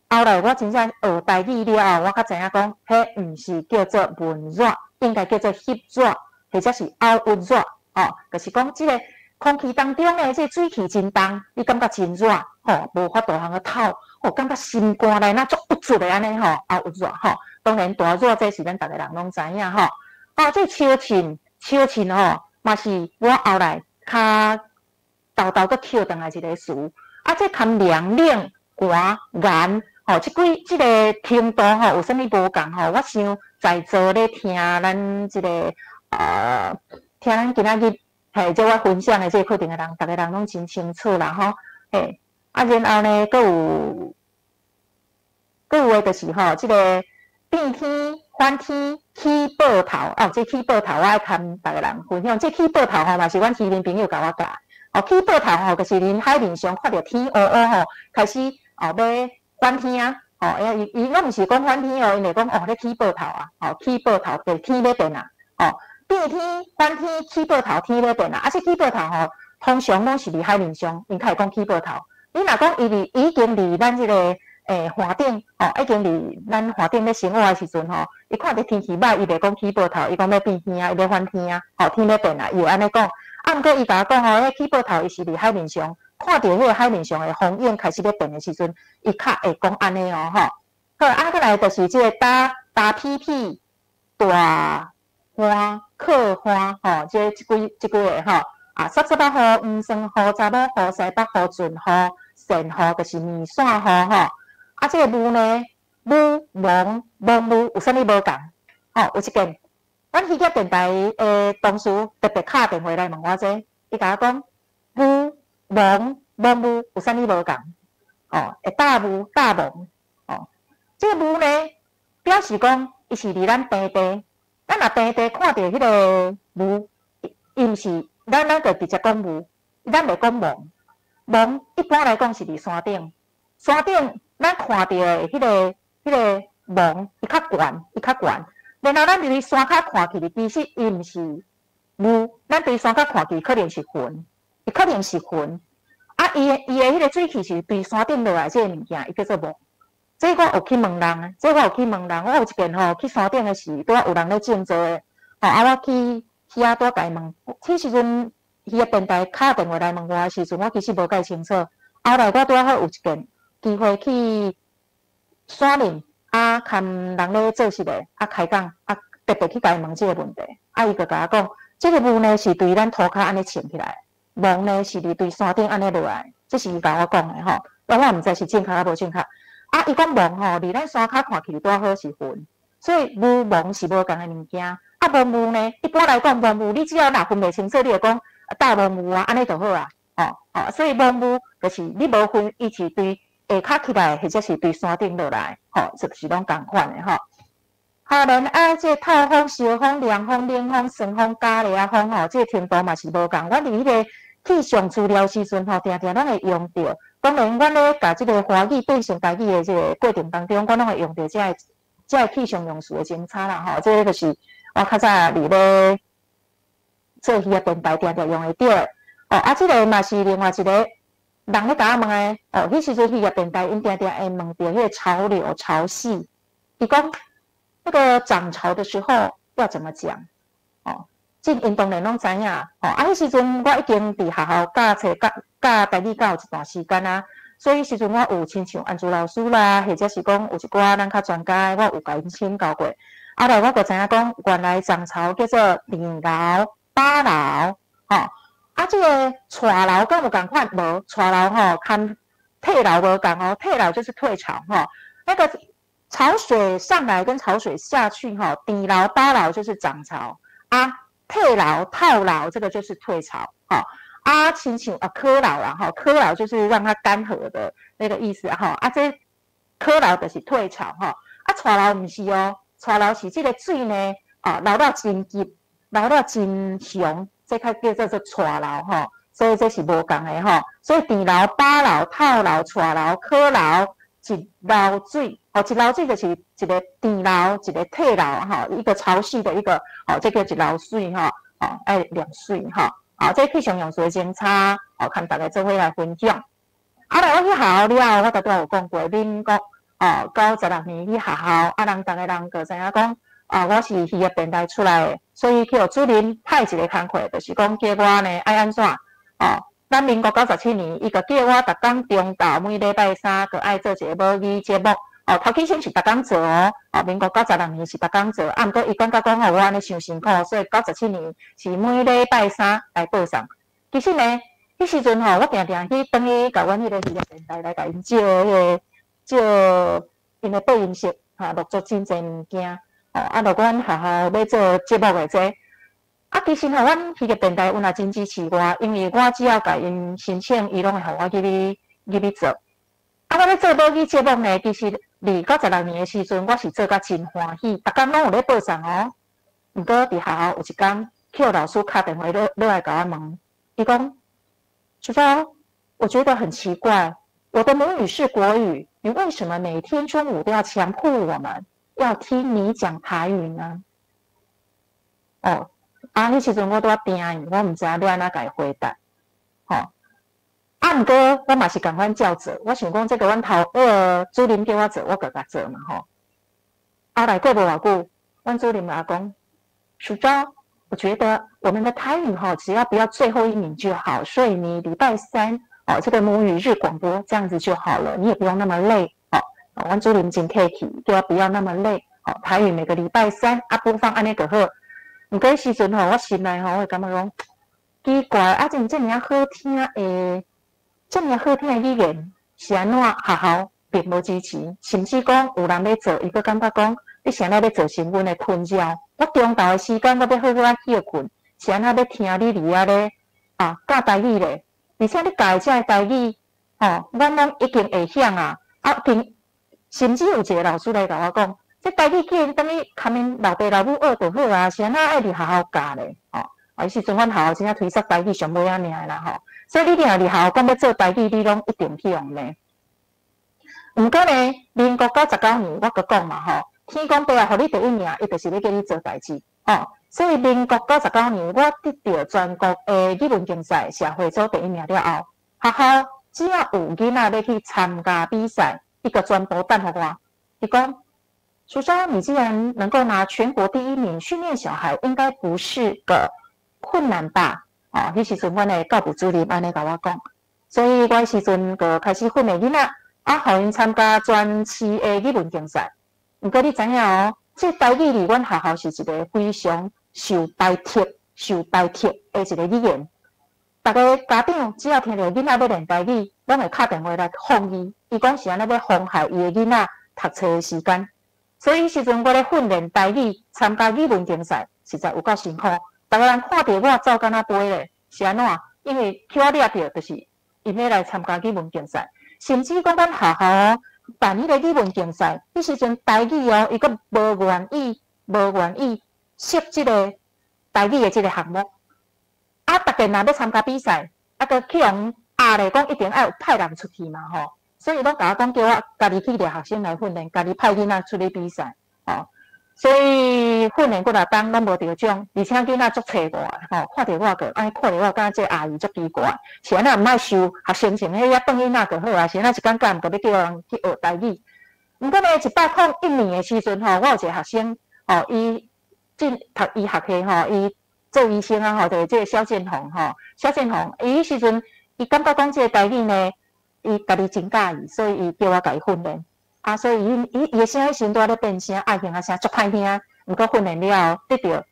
后来我真正学台语了后，我才知影讲，迄毋是叫做闷热，应该叫做翕热，或者是凹温热。哦，就是讲即个空气当中的这水气真重，你感觉真热，吼，无法度通去透。我感觉心肝内那足不足的安尼吼，啊有热吼，当然大热这是咱逐个人拢知影吼。啊，这秋衾吼，嘛是我后来较豆个跳转来一个词。啊，这含凉冷寒严吼，即个程度吼有啥物无共吼？我想在座咧听咱即个听咱今仔日嘿，即我分享的这课程的人，逐个人拢真清楚啦吼，嘿。啊，然后呢，佫有诶，就是吼，即个变天、反天、起报头哦，这起报头我爱跟逐个人分享。这起报头吼，嘛是阮渔民朋友甲我教。哦，起报头吼，就是恁海面上看到天乌乌吼，开始要反天啊。哦，伊我毋是讲反天哦，因为讲哦，咧起报头啊，哦，起报头就天咧变啊，哦，变天、反天、起报头，天咧变啊。啊，这起报头吼，通常拢是伫海面上，因较会讲起报头。你若讲已经离咱即个华顶哦，已经离咱华顶咧生活的时阵吼，伊看到天气歹，伊袂讲起报头，伊讲要变天啊，伊要反天啊，吼天要变啊，伊会安尼讲。啊，毋过伊甲我讲吼，迄起报头伊是伫海面上，看到迄个海面上的风影开始咧变的时阵，伊较会讲安尼哦，吼。好，啊，过来就是即个大屁屁、大花、克花，吼，即几个吼。啊，沙巴雨、黄霜雨、查某雨、西北雨、阵雨、线雨，就是面线雨吼。啊，这个雾呢，雾蒙雾有啥物无共？哦，有一件，咱渔业电台同事特别敲电话来问我这，伊甲我讲，雾蒙雾有啥物无共？哦，会大雾大蒙。哦，这个雾呢，表示讲伊是离咱平地，咱若平地看到迄个雾，伊毋是。咱就直接讲雾，咱袂讲蒙。蒙一般来讲是伫山顶，山顶咱看到的迄个蒙，伊较悬。然后咱伫山骹看起，其实伊毋是雾，咱伫山骹看起可能是云，伊可能是云。啊，伊的迄个水汽是对山顶落来这个物件，伊叫做蒙。这我有去问人，我有一件吼去山顶的事，拄有人咧种做的，吼啊我去。遐多甲伊问，迄时阵伊个电台敲电话来问我的时阵，我其实无介清楚。后来我拄好有一件机会去山林啊，看人咧做事的啊开讲啊，特别去甲伊问这个问题。啊，伊就甲我讲，这个雾呢是对咱涂骹安尼穿起来，蒙呢是对山顶安尼落来，这是伊甲我讲的吼。我毋知是正确啊无正确。啊，伊讲蒙吼，离咱山骹看起拄好是云，所以雾蒙是无共的物件。啊，蒙雾呢？一般来讲，蒙雾你只要若分袂清楚，你就讲大蒙雾啊，安尼就好啊。哦，所以蒙雾就是你无分，伊是对下骹起来，或者是对山顶落来，就是拢共款的吼。好，然啊，这透风、烧风、凉风、冷风、酸风、加热风吼，这程度嘛是无共。阮伫迄个气象资料时阵吼，定定咱会用到。当然，阮咧甲即个华语变成台语的这个过程当中，阮拢会用到这个气象用词的精差啦吼。这个就是。我较早伫咧做渔业电台，定定用会到的。哦，啊，这个嘛是另外一个人咧甲我问的。哦，迄时阵渔业电台，因定定会问到迄个潮流、潮汐。伊讲那个涨潮的时候要怎么讲？哦，这因当然拢知影。哦，啊，迄时阵我已经伫学校教册教台语教一段时间啊。所以时阵我有亲像安珠老师啦，或者是讲有一寡咱较专家的，我有甲因请教过。后来我就知影讲，原来涨潮叫做地朥、巴朥，吼。这个带朥跟有共款无？带朥吼，跟退朥无共哦。退朥就是退潮哈，那个潮水上来跟潮水下去哈，地朥、巴朥就是涨潮啊，退朥、套朥这个就是退潮哈。亲像科朥啦哈，科朥就是让它干涸的那个意思哈。这科朥就是退潮哈。带朥唔是哦。带朥是这个水呢，流到真急，流到真凶，这较叫做带朥吼，所以这是无共的吼。所以地朥、巴朥、套朥、带朥、科朥，一朥水，一朥水就是一个地朥，一个退朥哈，一个潮汐的一个，这叫一朥水哈，爱量水哈，这气象用水检查，看大家做伙来分享。来我去学校了，我都有讲过民国。96年去学校，人逐个人个知影讲，我是鱼的平台出来的，所以叫主任派一个工课，就是讲叫我呢爱安怎，咱民国97年，伊个叫我逐工中昼每礼拜三个爱做一个母语节目，头起先是逐工做哦，民国96年是逐工做，毋过伊感觉讲我安尼伤辛苦，所以97年是每礼拜三来报送。其实呢，迄时阵我定定去等去甲阮迄个鱼的平台来甲因借迄个。借因的播音室录做真侪物件，就阮学校要做节目的这，其实阮迄个平台有也真支持我，因为我只要甲因申请，伊拢会互我去做。我咧做母语节目呢，其实96年的时阵，我是做甲真欢喜，逐工拢有咧报送哦。毋过伫学校有一天，去老师打电话落来甲我问，伊讲：学长，我觉得很奇怪。我的母语是国语，你为什么每天中午都要强迫我们要听你讲台语呢？迄时阵我都要定，我唔知影要安怎甲回答。毋过我嘛是共款照做，我想讲这个阮主任叫我做，我甲做嘛吼。后来过无偌久，阮主任嘛讲，署长，我觉得我们的台语只要不要最后一名就好，所以你礼拜三。这个母语日广播这样子就好了，你也不用那么累。阮主任真客气，叫我不要那么累。台语每个礼拜三播放安尼就好。毋过时阵我心内我会感觉讲奇怪，这么好听的，这么好听的语言是安怎学校并无支持，甚至讲有人要做，伊佫感觉讲你是安怎要造成阮的困扰。我中昼的时间我要好好休困，是安怎要听你伫遐咧教台语咧？而且你教这台语，阮拢已经会晓啊。甚至有一个老师来甲我讲，这台语叫因等于他们老爸老母学就好啊，是安怎爱伫学校教咧？迄时阵阮学校真正推崇台语上尾仔尔啦所以你若伫学校讲要做台语，你拢一定去用咧。毋过呢，民国99年我佮讲嘛天公伯啊，互你第一名，伊就是要叫你做代志所以民国99年，我得到全国的语文竞赛社会组第一名了后，学校只要有囡仔要去参加比赛，伊个全部等互我。伊讲，署长，你既然能够拿全国第一名，训练小孩应该不是个困难吧？迄时阵阮的教务主任安尼甲我讲，所以我迄时阵就开始训练囡仔，互因参加全市的语文竞赛。毋过你知影这台语伫阮学校是一个非常受排斥的一个语言。逐个家长只要听到囡仔要练台语，拢会打电话来抗议，伊讲是安尼要妨害伊的囡仔读册的时间。所以迄时阵我咧训练台语，参加语文竞赛，实在有够辛苦。逐个人看到我走敢若飞咧，是安怎？因为去我掠着，就是因要来参加语文竞赛，甚至讲阮学校办迄个语文竞赛，迄时阵台语伊阁无愿意设即个台语的即个项目。逐个若要参加比赛，阁去用咧讲一定要派人出去嘛所以拢甲我讲叫我家己去掠学生来训练，家己派囡仔出去比赛所以训练几若当拢无得奖，而且囡仔足找我看到我个看到我敢这阿姨足奇怪，是安怎毋爱受学生情迄遐当囡仔就好啊，是安怎一感觉毋过要叫人去学台语。毋过呢，101年的时阵我有一个学生伊读医学系伊做医生就是这个萧建宏伊迄时阵伊感觉讲这个台语呢伊家己真介意，所以伊叫我甲伊训练。啊，所以伊的声迄时阵咧变声，爱听啊声足歹听，毋过训练了后得到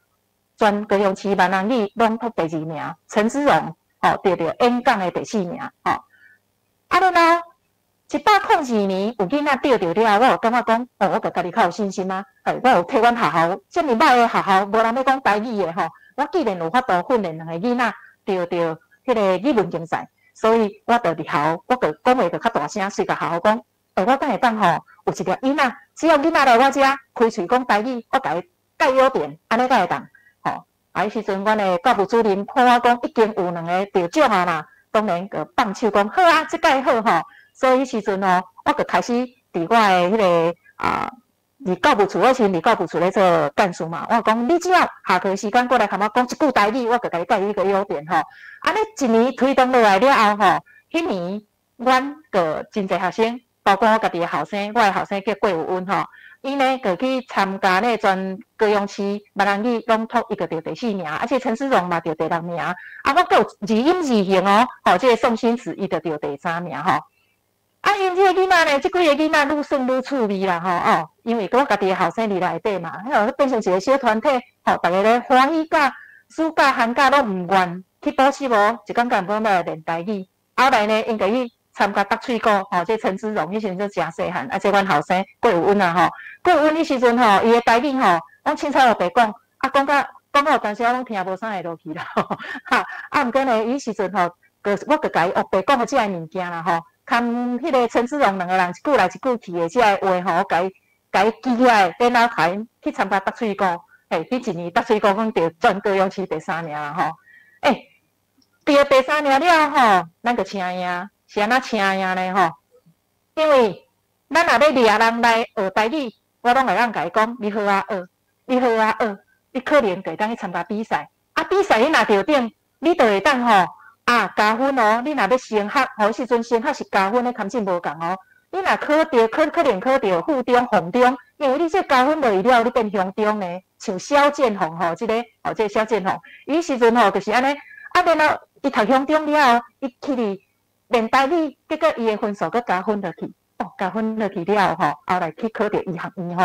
全高雄市闽南语朗读第2名，陈之荣得到演讲的第4名啊，然后102年有囡仔得到了，我有感觉讲，我甲家己较有信心啊。我有替阮学校这么歹的学校，无人要讲台语的吼，我既然有法度训练2个囡仔得到迄个语文竞赛，所以我就入校，我就讲话就较大声，随甲学校讲，我敢会当吼有一个囡仔，只要囡仔来我遮开喙讲台语，我甲伊教优点，安尼敢会当吼。迄时阵，阮的教务主任看我讲已经有2个得奖啊啦，当然个放手讲好啊，即届好吼。所以迄时阵我就开始伫我的迄个伫教务处，我是伫教务处咧做干事嘛。我讲你只要下课时间过来，甲我讲一句台语，我就甲你教你个优点吼。安尼1年推动落来了后吼，迄年阮个真侪学生，包括我家己的后生，我的后生叫郭有温吼。伊呢就去参加咧全高雄市闽南语朗读，伊就得第4名，而且陈思荣嘛得第6名。我还有字音字形这个宋欣子伊就得第3名吼。因这个囡仔呢，这几个囡仔愈算愈趣味啦因为我家己的后生伫内底嘛，变成一个小团体大家咧欢喜甲暑假寒假拢毋愿去补习无，一工干本来练台语。后来呢，因家去参加搭喙鼓这陈之荣迄时阵真细汉，这阮后生郭有温啊郭有温迄时阵伊的台语阮凊彩互白讲，讲到有当时我拢听无啥会落去啦毋过呢，伊时阵我就甲伊学白讲的即个物件啦看迄个陈之荣2个人一句来一句去的即个话我甲伊记起来，然后甲因去参加搭喙鼓，迄1年搭喙鼓讲着全高雄市第3名啦得第3名了咱就请赢。是安怎请赢呢因为咱若要掠人来学台语，我拢会甲伊讲，你好啊学，你好啊学，你可能就会当去参加比赛。比赛你若得顶，你就会当加分你若要升学，迄时阵升学是加分的，勘证无共你若考到可能考到附中、凤中，因为你这加分落去了，你变乡中呢，像萧建宏这个这个萧建宏，伊时阵就是安尼然后伊读乡中了后，伊去练台语，结果伊的分数阁加分落去，加分落去了后来去考到医学院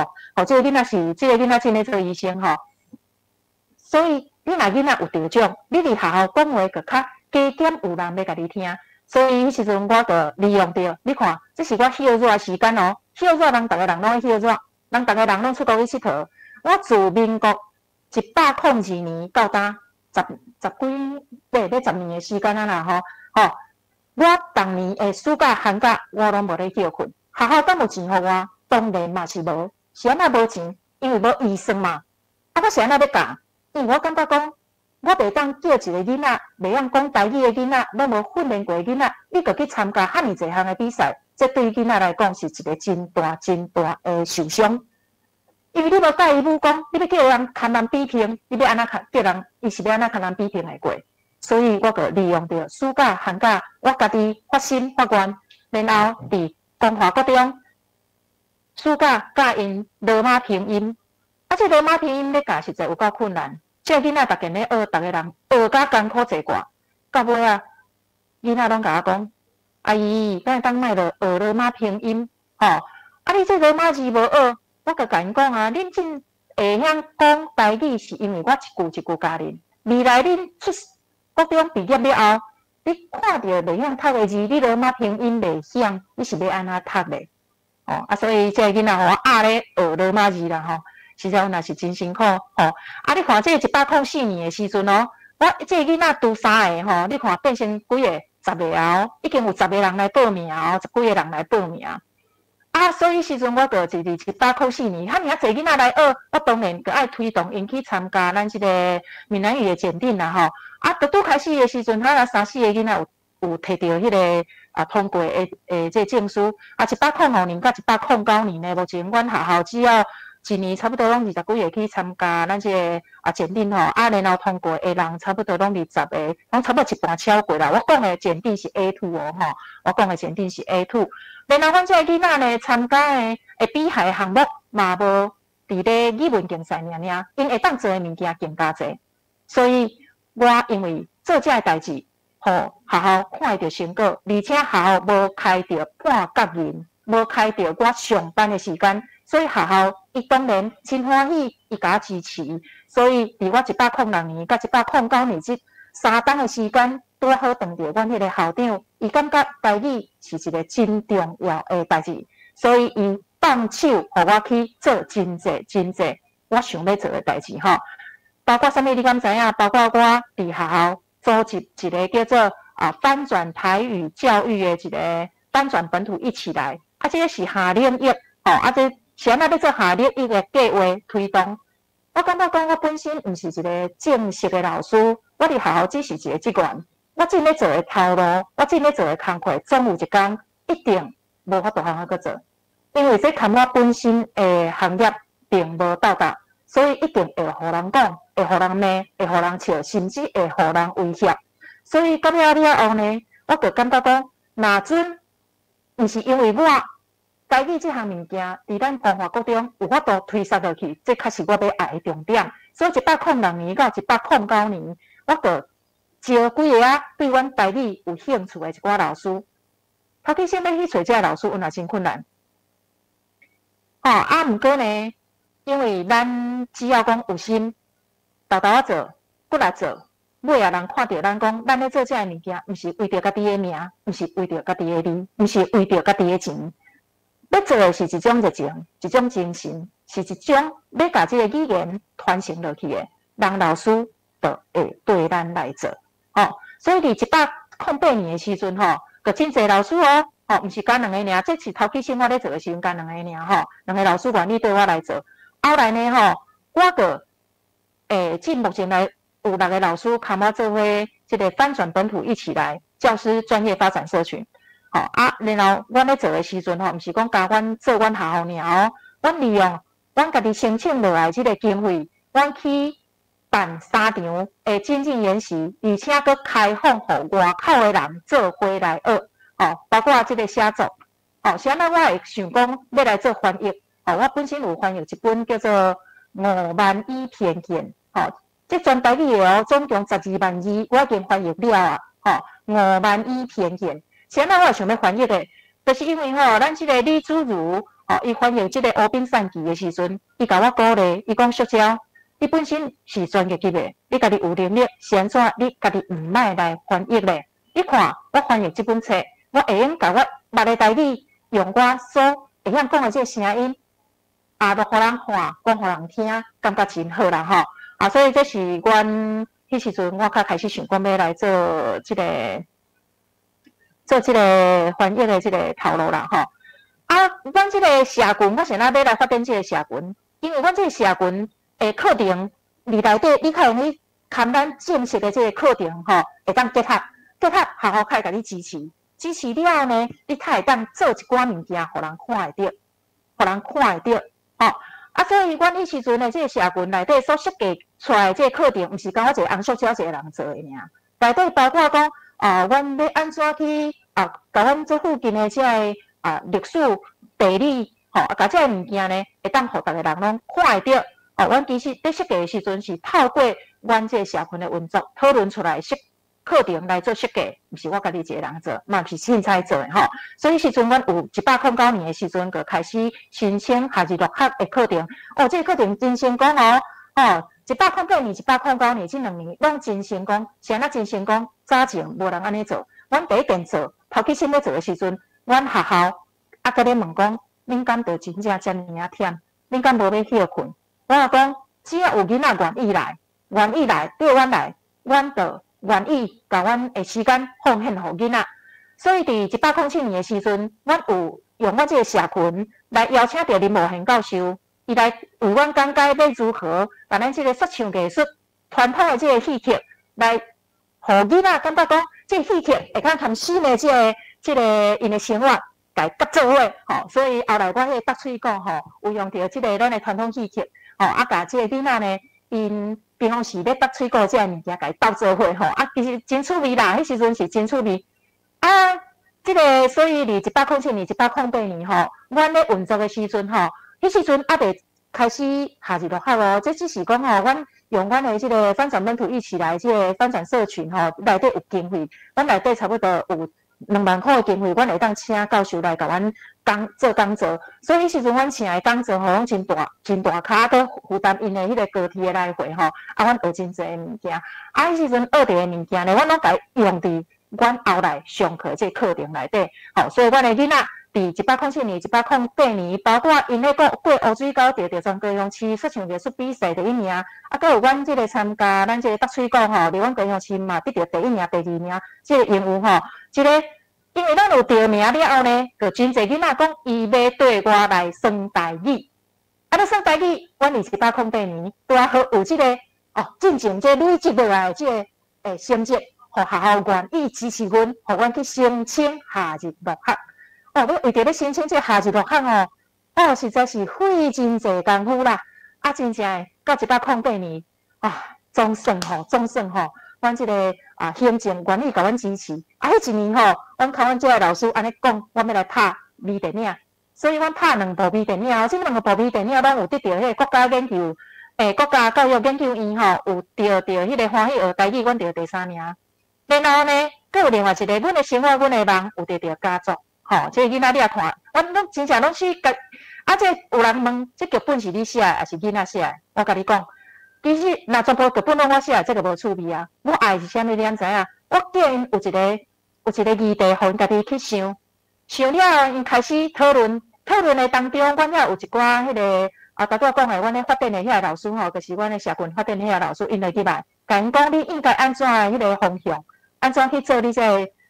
这个囡仔真咧做医生所以你若囡仔有得奖，你伫学校讲话阁较加减有人要甲你听，所以迄时阵我就利用着，你看，这是我休热时间休热人逐个人拢会休热，人逐个人拢出国去佚佗。我自民国102年到呾10几要10年的时间啦我当年的暑假寒假我拢无咧休困，学校敢有钱互我？当然嘛是无，是安怎无钱？因为无预算嘛。我是安怎要教？因为我感觉讲，我袂当叫一个囡仔，袂当讲台语的囡仔，拢无训练过的囡仔，你就去参加遐尼侪项的比赛，这对囡仔来讲是一个真大的受伤。因为你无教伊武功，你要叫人牵人比拼，你要安怎叫人？伊是要安怎牵人比拼来过？所以我就利用着暑假寒假，我家己发心发愿，然后伫光华国中暑假教因罗马拼音。这罗马拼音咧教实在有够困难，这囡仔逐个咧学，逐个人学甲艰苦坐挂。到尾囡仔拢甲我讲：“阿姨，咱当卖着学罗马拼音你这罗马字无学，我就甲因讲恁真会晓讲台语，是因为我一句一句教恁。未来恁出国中毕业了后，你看到袂晓读的字，你罗马拼音袂晓，你是要安怎读的？所以这个囡仔我咧学罗马字啦实在那是真辛苦你看这104年的时阵我这个囡仔拄3个你看变成几个10个已经有10个人来报名10几个人来报名所以时阵我就伫104年，遐尔侪囡仔来学，我当然就爱推动因去参加咱这个闽南语的检定啦拄开始的时阵，3、4个囡仔有摕到迄个通过的这证书105年到109年呢，目前阮学校只要一年差不多拢20几个去参加咱这个检定然后通过的人差不多拢20个，拢差不多一半超过啦。我讲的检定是 A2 我讲的检定是 A2。然后阮这个囡仔呢，参加的比赛项目嘛无伫咧语文竞赛因会当做的物件更加侪，所以我因为做这个代志，学校看到成果，而且学校无开着半角银，无开着我上班的时间，所以学校伊当然真欢喜，伊甲我支持。所以伫我106年甲109年这3档的时间，拄好当着阮迄个校长，伊感觉台语是一个真重要的代志，所以伊放手，互我去做真济我想要做的代志吼。包括啥物你敢知影？包括我伫学校组织一个叫做翻转台语教育的一个翻转本土一起来，这个是夏令营这是安怎要做夏令营的计划推动。我感觉讲我本身毋是一个正式的老师，我伫学校只是一个职员，我正咧做的头路，我正咧做的工课，总有一天一定无法度通去做，因为这跟我本身的行业并无斗搭。所以一定会互人讲，会互人骂，会互人笑，甚至会互人威胁。所以到了后呢，我就感觉讲，若准毋是因为我台语这项物件，伫咱光华国中有法度推杀落去，这确实我要爱的重点。所以106年到109年，我就招几个对阮台语有兴趣的一寡老师。头起先要去找这个老师，原来真困难。毋过呢。因为咱只要讲有心，豆豆做，骨力做，尾啊人看到咱讲，咱咧做这个物件，毋是为着家己的名，毋是为着家己的利，毋是为着家己的钱，要做的是一种热情，一种精神，是一种要把这个语言传承落去的，人老师就会对咱来做。所以伫108年的时阵就真侪老师毋是干两个尔，这是头起先我咧做的时阵干两个尔两个老师愿意对我来做。后来呢，我个目前来有6个老师，跟我做伙这个翻转本土一起来教师专业发展社群。然后阮咧做的时阵毋是讲教阮做阮学校尔阮利用阮家己申请落来这个经费，阮去办3场精进研习，而且佫开放互外口的人做伙来学。包括这个写作。是安怎我会想讲要来做翻译。我本身有翻译一本叫做《5万语偏见》，这全台语的总共12万字，我已经翻译了啊。5万语偏见，是安怎我会想要翻译的？就是因为咱这个李祖如，伊翻译这个《乌宾散记》的时阵，伊甲我鼓励，伊讲：“小娇，你本身是专业级的，你家己有能力，是安怎你家己毋卖来翻译咧？你看我翻译这本册，我会用甲我捌的台语，用我所会晓讲的这个声音。”就互人看，讲互人听，感觉真好啦所以这是阮迄时阵我较开始想讲要来做这个翻译的这个头路啦阮这个社群，我现在要来发展这个社群，因为阮这个社群的课程里内底，你较容易看咱正式的这个课程会当结合学校较会甲你支持了后呢，你较会当做一寡物件，互人看会到。所以阮迄时阵的这个社群内底所设计出来的这个课程，毋是讲我一个红塑胶一个人做的尔，内底包括讲阮要安怎去甲阮这附近的这个历史、地理甲这个物件呢，会当互逐个人拢看会到。阮其实在设计的时阵是透过阮这个社群的运作讨论出来课程来做设计，毋是我家己一个人做，嘛是凊彩做的所以时阵，阮有109年的时阵，就开始申请夏日落学的课程。这个课程真成功108年、109年这2年，拢真成功。是安怎真成功？早前无人安尼做，阮第一件做，头起先要做的时阵，阮学校甲咧问讲，恁敢就真正遮尔忝？恁敢无要休困？我讲，只要有囡仔愿意来，对阮来，阮就愿意把阮的时间奉献给囡仔，所以伫107年的时阵，阮有用我这个社群来邀请到林茂贤教授，伊来为阮讲解要如何把咱这个说唱艺术传统的这个戏剧来，互囡仔感觉讲这个戏剧会较含新的这个因的生活，甲伊做伙所以后来我迄个搭喙讲有用到这个咱的传统戏剧甲这个囡仔呢，因平常时咧搭喙鼓这个物件，甲伊斗做伙其实真趣味啦。迄时阵是真趣味这个所以108年、108年阮咧运作的时阵迄时阵还未开始夏日落学这只是讲阮用阮的这个翻转本土一起来这个翻转社群吼，内底有经费，阮内底差不多有2万块的经费，阮会当请教授来甲阮做讲座，所以迄时阵阮请的讲座吼，拢真大卡，都负担因的迄个高铁的来回吼，阮学真侪物件，迄时阵学的物件咧，阮拢甲用伫阮后来上课这课程内底，所以阮的囡仔。伫107年、108年，包括因咧过乌水沟着全高雄市说唱艺术比赛第1名，搁有阮即个参加咱即个北水沟吼，伫阮高雄市嘛得着第1名、第2名，即个荣誉吼，即个因为咱有得名了后呢，就真侪囡仔讲伊要对我来算台语，咧算台语，阮伫108年，拄好有即个进前即累积落来即个成绩，互学校愿意支持阮，互阮去申请下入录学。要为着咧申请这下入录学实在是费真侪功夫啦。真正诶，到108年总算阮即个行政管理甲阮支持。迄一年阮靠阮这个老师安尼讲，阮要来拍微电影，所以阮拍2部微电影这2部微电影拢有得到迄个国家研究国家教育研究院有得到迄个欢喜学台语，阮得第3名。然后呢，佫有另外一个，阮的生活，阮的梦有得到佳作。这个囡仔你也看，阮拢真正拢去甲这有人问，这剧本是你写还是囡仔写？我甲你讲，其实若全部剧本拢我写，这个无趣味啊。我爱是啥物，你敢知影？我叫因有一个议题，互因家己去想，想了因开始讨论的当中，阮遐有一寡迄个大家讲的，阮咧发展的遐个老师就是阮的社群发展的遐个老师，因来入来，甲因讲你应该安怎的迄个方向，安怎去做你这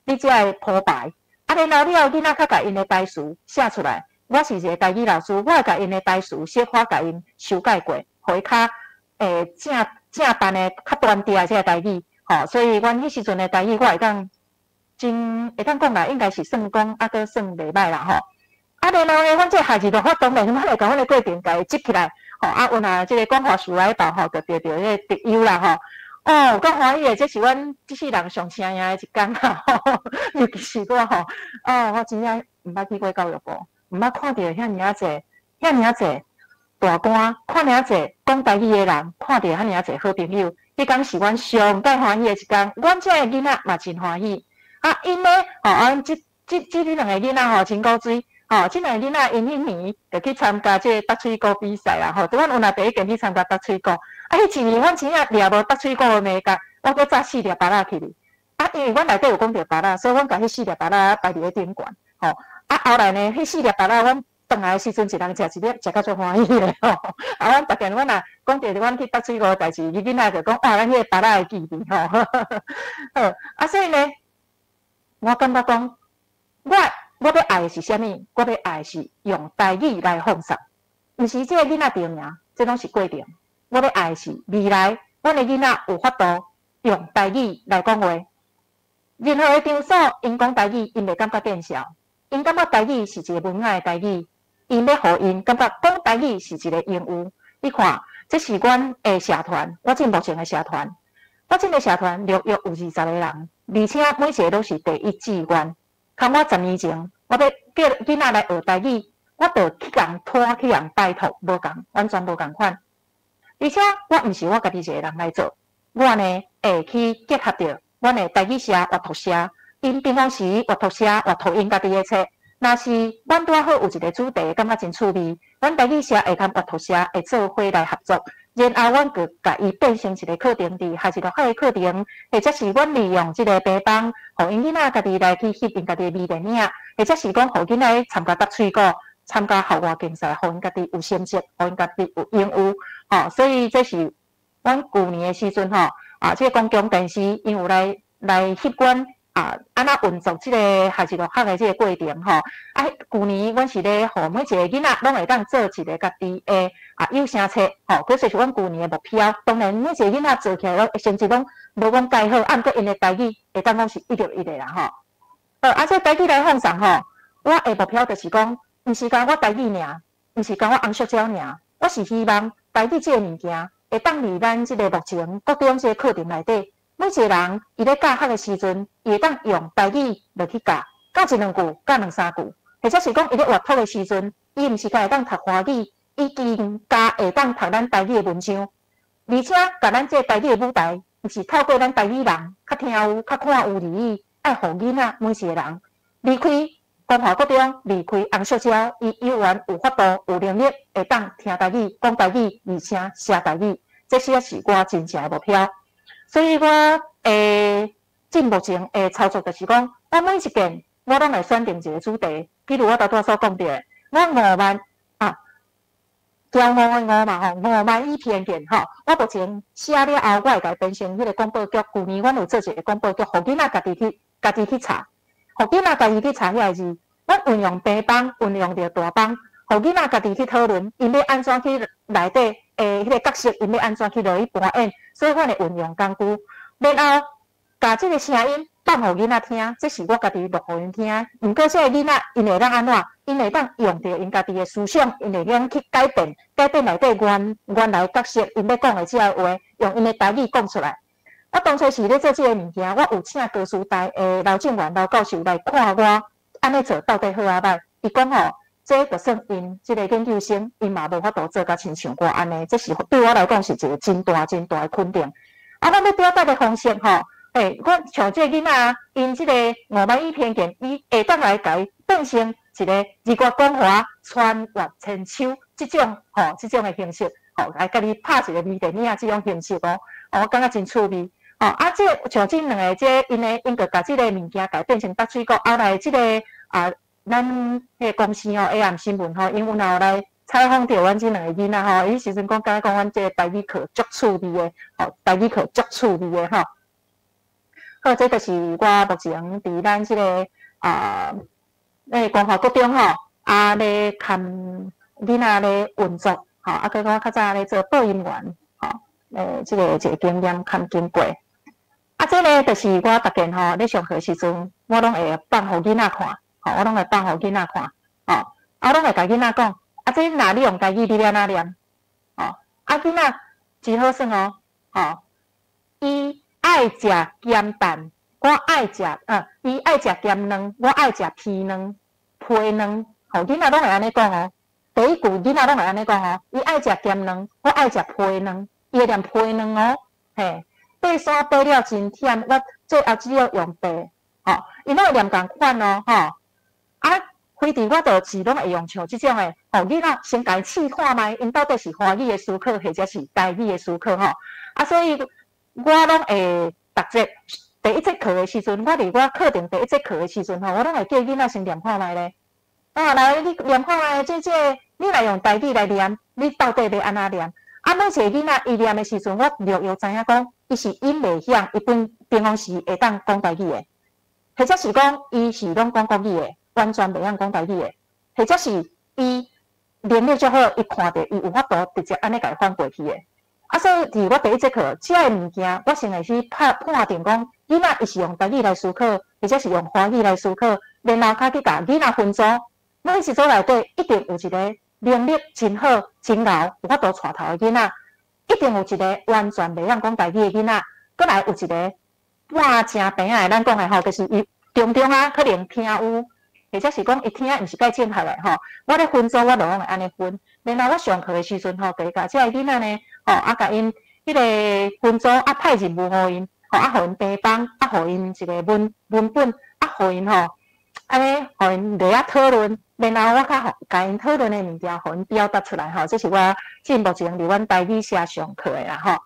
个铺排。然后了，囡仔较甲因的台词写出来。我是一个台语老师，我会甲因的台词小可甲因修改过，互伊较正办的较端地的这个台语。所以阮迄时阵的台语，我会当讲啦，应该是算讲搁算袂歹啦然后呢，阮这下日录法当然来甲阮的过程甲伊接起来。有若这个讲话事来报就得到迄个特优啦有够欢喜的，这是阮这世人上声的一天尤其是我我真正毋捌去过教育部，毋捌看到遐尔济大官，看遐济讲台语的人，看到遐尔济好朋友，迄天是阮上介欢喜的一天。阮这个囡仔嘛真欢喜。因咧这2个囡仔真古锥。这2个囡仔因迄年就去参加这个北水沟比赛啦阮有若第1件去参加北水沟。迄一年阮真正掠无北水沟的美甲，我搁炸4粒芭乐去哩。因为阮内底有讲到芭乐，所以阮甲迄4粒芭乐摆伫咧顶悬。后来呢，迄4粒芭乐阮转来的时阵，一人食1粒，食甲足欢喜的阮逐件阮若讲到阮去北水沟的代志，囡仔就讲咱迄个芭乐的记忆所以呢，我感觉讲，我要爱的是啥物？我要爱的是用台语来奉送，毋是这个囡仔得名，这拢是过程。我要爱的是未来，阮的囡仔有法度用台语来讲话。任何的场所，因讲台语，因袂感觉见笑，因感觉台语是一个文雅的台语，因要互因感觉讲台语是一个荣誉。你看，这是阮的社团，我目前的社团，我这个社团约有20个人，而且每一个都是第一志愿。看我10年前，我要叫囡仔来学台语，我就去人拖，去人拜托，无共，完全无共款。而且我毋是我家己一个人来做，我呢会去结合着阮的台语社、阅读社，因平常时阅读社阅读因家己的册。若是阮拄好有一个主题，感觉真趣味，阮台语社会甲阅读社会做伙来合作，然后阮就甲伊变成一个课程伫下一录海的课程，或者是阮利用即个白板，互因囡仔家己来去翕因家己的微电影，或者是讲互囡仔参加北水沟。参加校外竞赛，互因家己有成绩，互因家己有荣誉，所以这是阮旧年的时阵这个公共电视因有来翕阮安怎运作这个下一录学的这个过程旧年阮是咧，互每一个囡仔拢会当做一个家己的有声册，这就是阮旧年的目标。当然，每一个囡仔做起来成绩拢无讲介好，按过因的台语会当讲是1流1个啦这台语来奉送我的目标就是讲。毋是讲我台语尔，毋是讲我红色鸟尔，我是希望台语这个物件会当伫咱这个目前各种这个课程内底，每一个人伊咧教学的时阵，伊会当用台语来去教1、2句，教2、3句，或者是讲伊咧阅读的时阵，伊毋是会当读华语，伊更加会当读咱台语的文章。而且甲咱这台语的舞台，是透过咱台语人较听有、较看有利益，爱互囡仔每一个人离开光华国中，离开红色鸟，伊有缘有法度、有能力会当听台语、讲台语，而且写台语，这些是我真正的目标。所以我进目前操作就是讲，我每一件我拢会选定一个主题，比如我头拄所讲到的，我5万骄傲的5嘛吼，5万以偏见吼。我目前写了后，我会甲变成迄个广播剧。去年阮有做一个广播剧，互囡仔家己去查，互囡仔家己去查遐个字。阮运用平板，运用着大板，互囡仔家己去讨论，因要安怎去内底迄个角色，因要安怎去落去扮演。所以，阮会运用工具，然后把这个声音放互囡仔听，这是我家己录互因听。毋过，这个囡仔因会当安怎？因会当用着因家己的思想，因会当去改变内底原来角色因要讲的这个话，用因的台语讲出来。我当初是咧做这个物件，我有请高师大的刘正元刘教授来看我安尼做到底好啊歹。伊讲吼，这就算因这个研究生，因嘛无法度做甲亲像我安尼，这是对我来讲是一个真大的肯定。咱要表达的方式吼，我像这个囡仔，因这个5万以偏见，伊会当来改变成一个日月光华、穿越千秋这种的形式，来甲你拍一个微电影这种形式我感觉真趣味。这像这两个因个把这个物件改变成搭水果，后来这个咱迄个公司AM 新闻因有来采访到阮这两个囡仔伊时阵讲阮这个台语课足趣味的，台语课足趣味的好，这就是我目前伫咱这个光华国中咧看囡仔咧运作佮我较早咧做播音员这个一个经验看经过。这个就是我逐件咧上课时阵，我拢会放互囡仔看，我拢会放互囡仔看，我拢会甲囡仔讲，这若你用台语，你要哪念？囡仔真好耍伊爱食咸蛋，我爱食伊爱食咸卵，我爱食皮卵、皮卵，囡仔拢会安尼讲第一句囡仔拢会安尼讲伊爱食咸卵，我爱食皮卵，伊会念皮卵嘿。爬山爬了真忝，我最后只要用爬，因拢会念共款非得我就是拢会用像这种的，囡仔先家试看卖，因到底是华语的思考，或者是台语的思考所以我拢会逐节第一节课的时阵，我伫我课程第一节课的时阵我拢会叫囡仔先念看卖咧。来你念看卖，这你来用台语来念，你到底要安怎念？每一个囡仔伊念的时阵，我略知影讲，伊是因袂晓，伊平常时会当讲台语的，或者是讲伊是拢讲国语的，完全袂晓讲台语的，或者是伊能力足好，伊看到伊有法度直接安尼甲伊翻过去的。所以伫我第一节课，这个物件我先会去判定讲，囡仔伊是用台语来思考，或者是用华语来思考，然后较去甲囡仔分组，每一组内底一定有一个能力真好、真牛，有法度带头的囡仔，一定有一个完全袂晓讲台语的囡仔，搁来有一个半正平的，咱讲的就是伊中可能听有，或者是讲伊听毋是介正确的我咧分组我就拢会安尼分，然后我上课的时阵就会甲这个囡仔呢甲因迄个分组派任务互因互因平板互因一个文本互因安尼互因来讨论。然后我甲因讨论的物件，互因表达出来这是我目前伫阮台语社上课的啦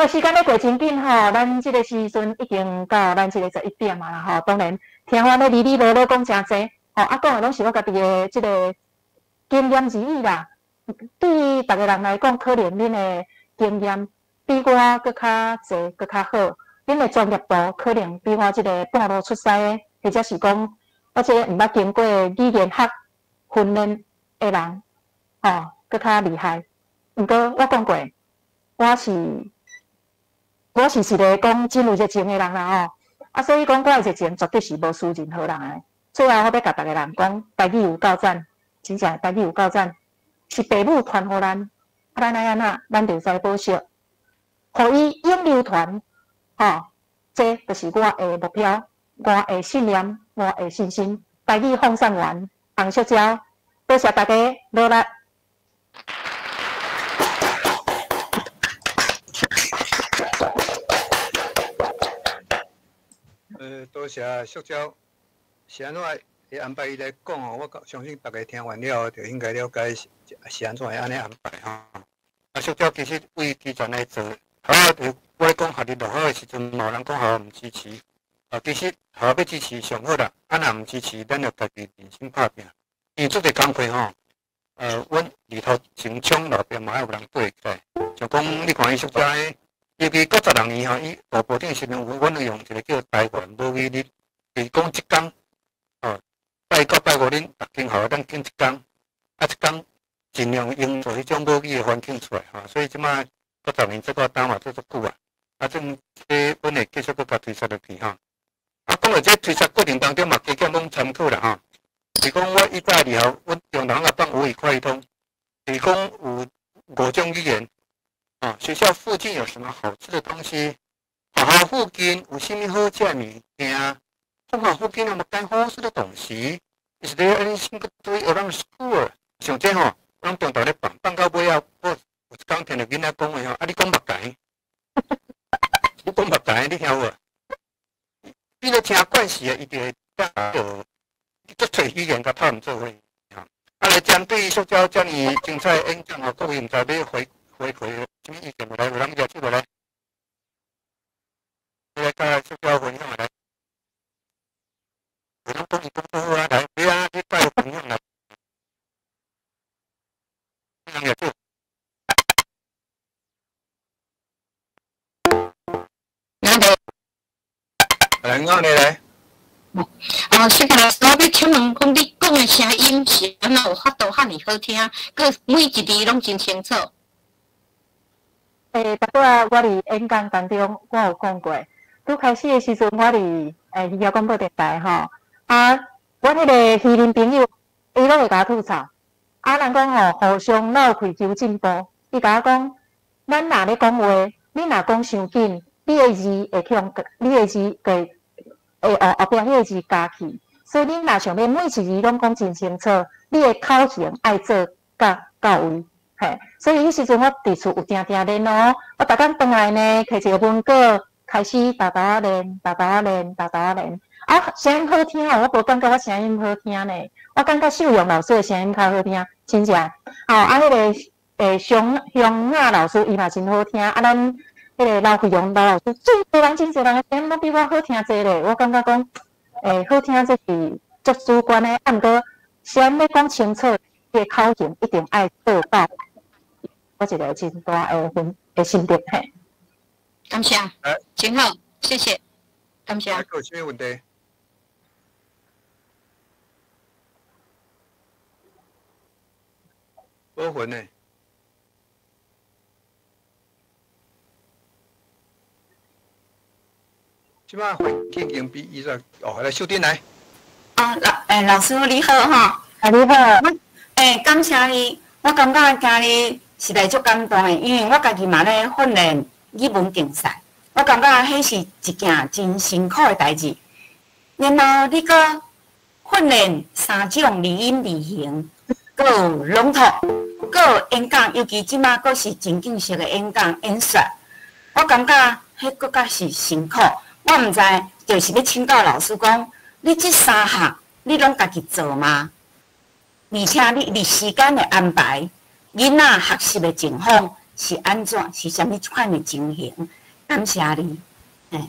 时间咧过真紧咱即个时阵已经到咱即个11点啦当然听我咧哩无咧讲诚济讲的拢是我家己的即个经验之语啦。对于逐个人来讲，可能恁的经验比我搁较济、搁较好，恁的专业度可能比我即个半路出师的，或者是讲我即个毋捌经过语言学训练的人，搁较厉害。毋过我讲过，我是一个讲真有热情的人啦所以讲我的热情绝对是无输任何人的。最后我要甲逐个人讲，台语有够赞，真正台语有够赞，是父母传互咱，咱爱安怎，咱就使保守，互伊永流传。这就是我的目标，我的信念，我的信心。台语放送员洪小娇，多谢大家努力。多谢塑胶，是安怎会安排伊来讲哦？我相信大家听完了就应该了解是安怎会安尼安排吼。啊，塑胶其实为基层来做，我讲学历落后的时阵，某人讲学校唔支持。其实学校要支持上好啦，啊若唔支持，咱就家己认真打拼。因为做个工课吼，阮里头前冲路边嘛有人对起来，就讲你看伊塑胶的。尤其92年吼，伊大部顶时阵，阮有用一个叫台湾母语日，就是讲一天，拜到拜五恁逐间学校咱拣一天，啊一天尽量用做迄种母语的环境出来吼，所以即摆90年这个单嘛做足久啊，正阮会继续搁甲推出落去吼。啊，讲到这推出过程当中嘛，加减拢参考啦吼。是讲我以早以后，阮中堂也放5语快通，是讲有5种语言。学校附近有什么好吃的东西？学校附近有什么好吃的物件？学校附近有冇干好吃的东西 ？Is there anything to do around school？ 像这吼，咱中昼咧放到尾啊，我有一天听到囡仔讲的吼，你讲目解？你讲目解？你晓无？你咧听惯势啊，伊就会足侪语言甲他们做伙。来针对塑胶这么精彩的演讲吼，各位唔知要回馈什么意见？来，有人举手来，来甲塑胶分享来。有人讲伊讲好啊，来，你啊，你带分享来。有人举手。来，我来。是个老师，我要请问讲，你讲的声音是安怎有法度遐尼好听？佮每一字拢真清楚。大概我伫演讲当中，我有讲过，拄开始的时阵，我伫渔业广播电台吼，我迄个渔民朋友，伊拢会甲我吐槽，人讲吼，互相闹开求进步。伊甲我讲，咱若咧讲话，你若讲伤紧，你的字会去用，你的字会后壁迄个字加去，所以你若想要每一字拢讲真清楚，你的口型爱做到位。所以迄时阵我伫厝有定定练哦，我逐工回来呢，摕一个文稿，开始大大练。声音好听哦，我无感觉我声音好听呢，我感觉秀荣老师的声音较好听，真正。迄个熊雅老师伊嘛真好听，咱迄个老费用老老师，真侪人的声音拢比我好听侪咧。我感觉讲，好听这是足主观的，毋过声要讲清楚，个口型一定爱做到。我一个真大的心得嘿，感谢，真好，谢谢，感谢。有什么问题？无分呢？即摆环境已经比以前来秀珍来。老师你好哈。你好。感谢你，我感觉今日。实在足感动的，因为我家己嘛咧训练语文竞赛，我感觉迄是一件真辛苦的代志。然后你搁训练3种理音理形，搁有朗读，搁有演讲，尤其即马搁是情景式的演讲演说，我感觉迄搁较是辛苦。我毋知，就是要请教老师讲，你即3项你拢家己做吗？而且你时间的安排。囡仔学习的情况是安怎？是啥物款的情形？感谢你。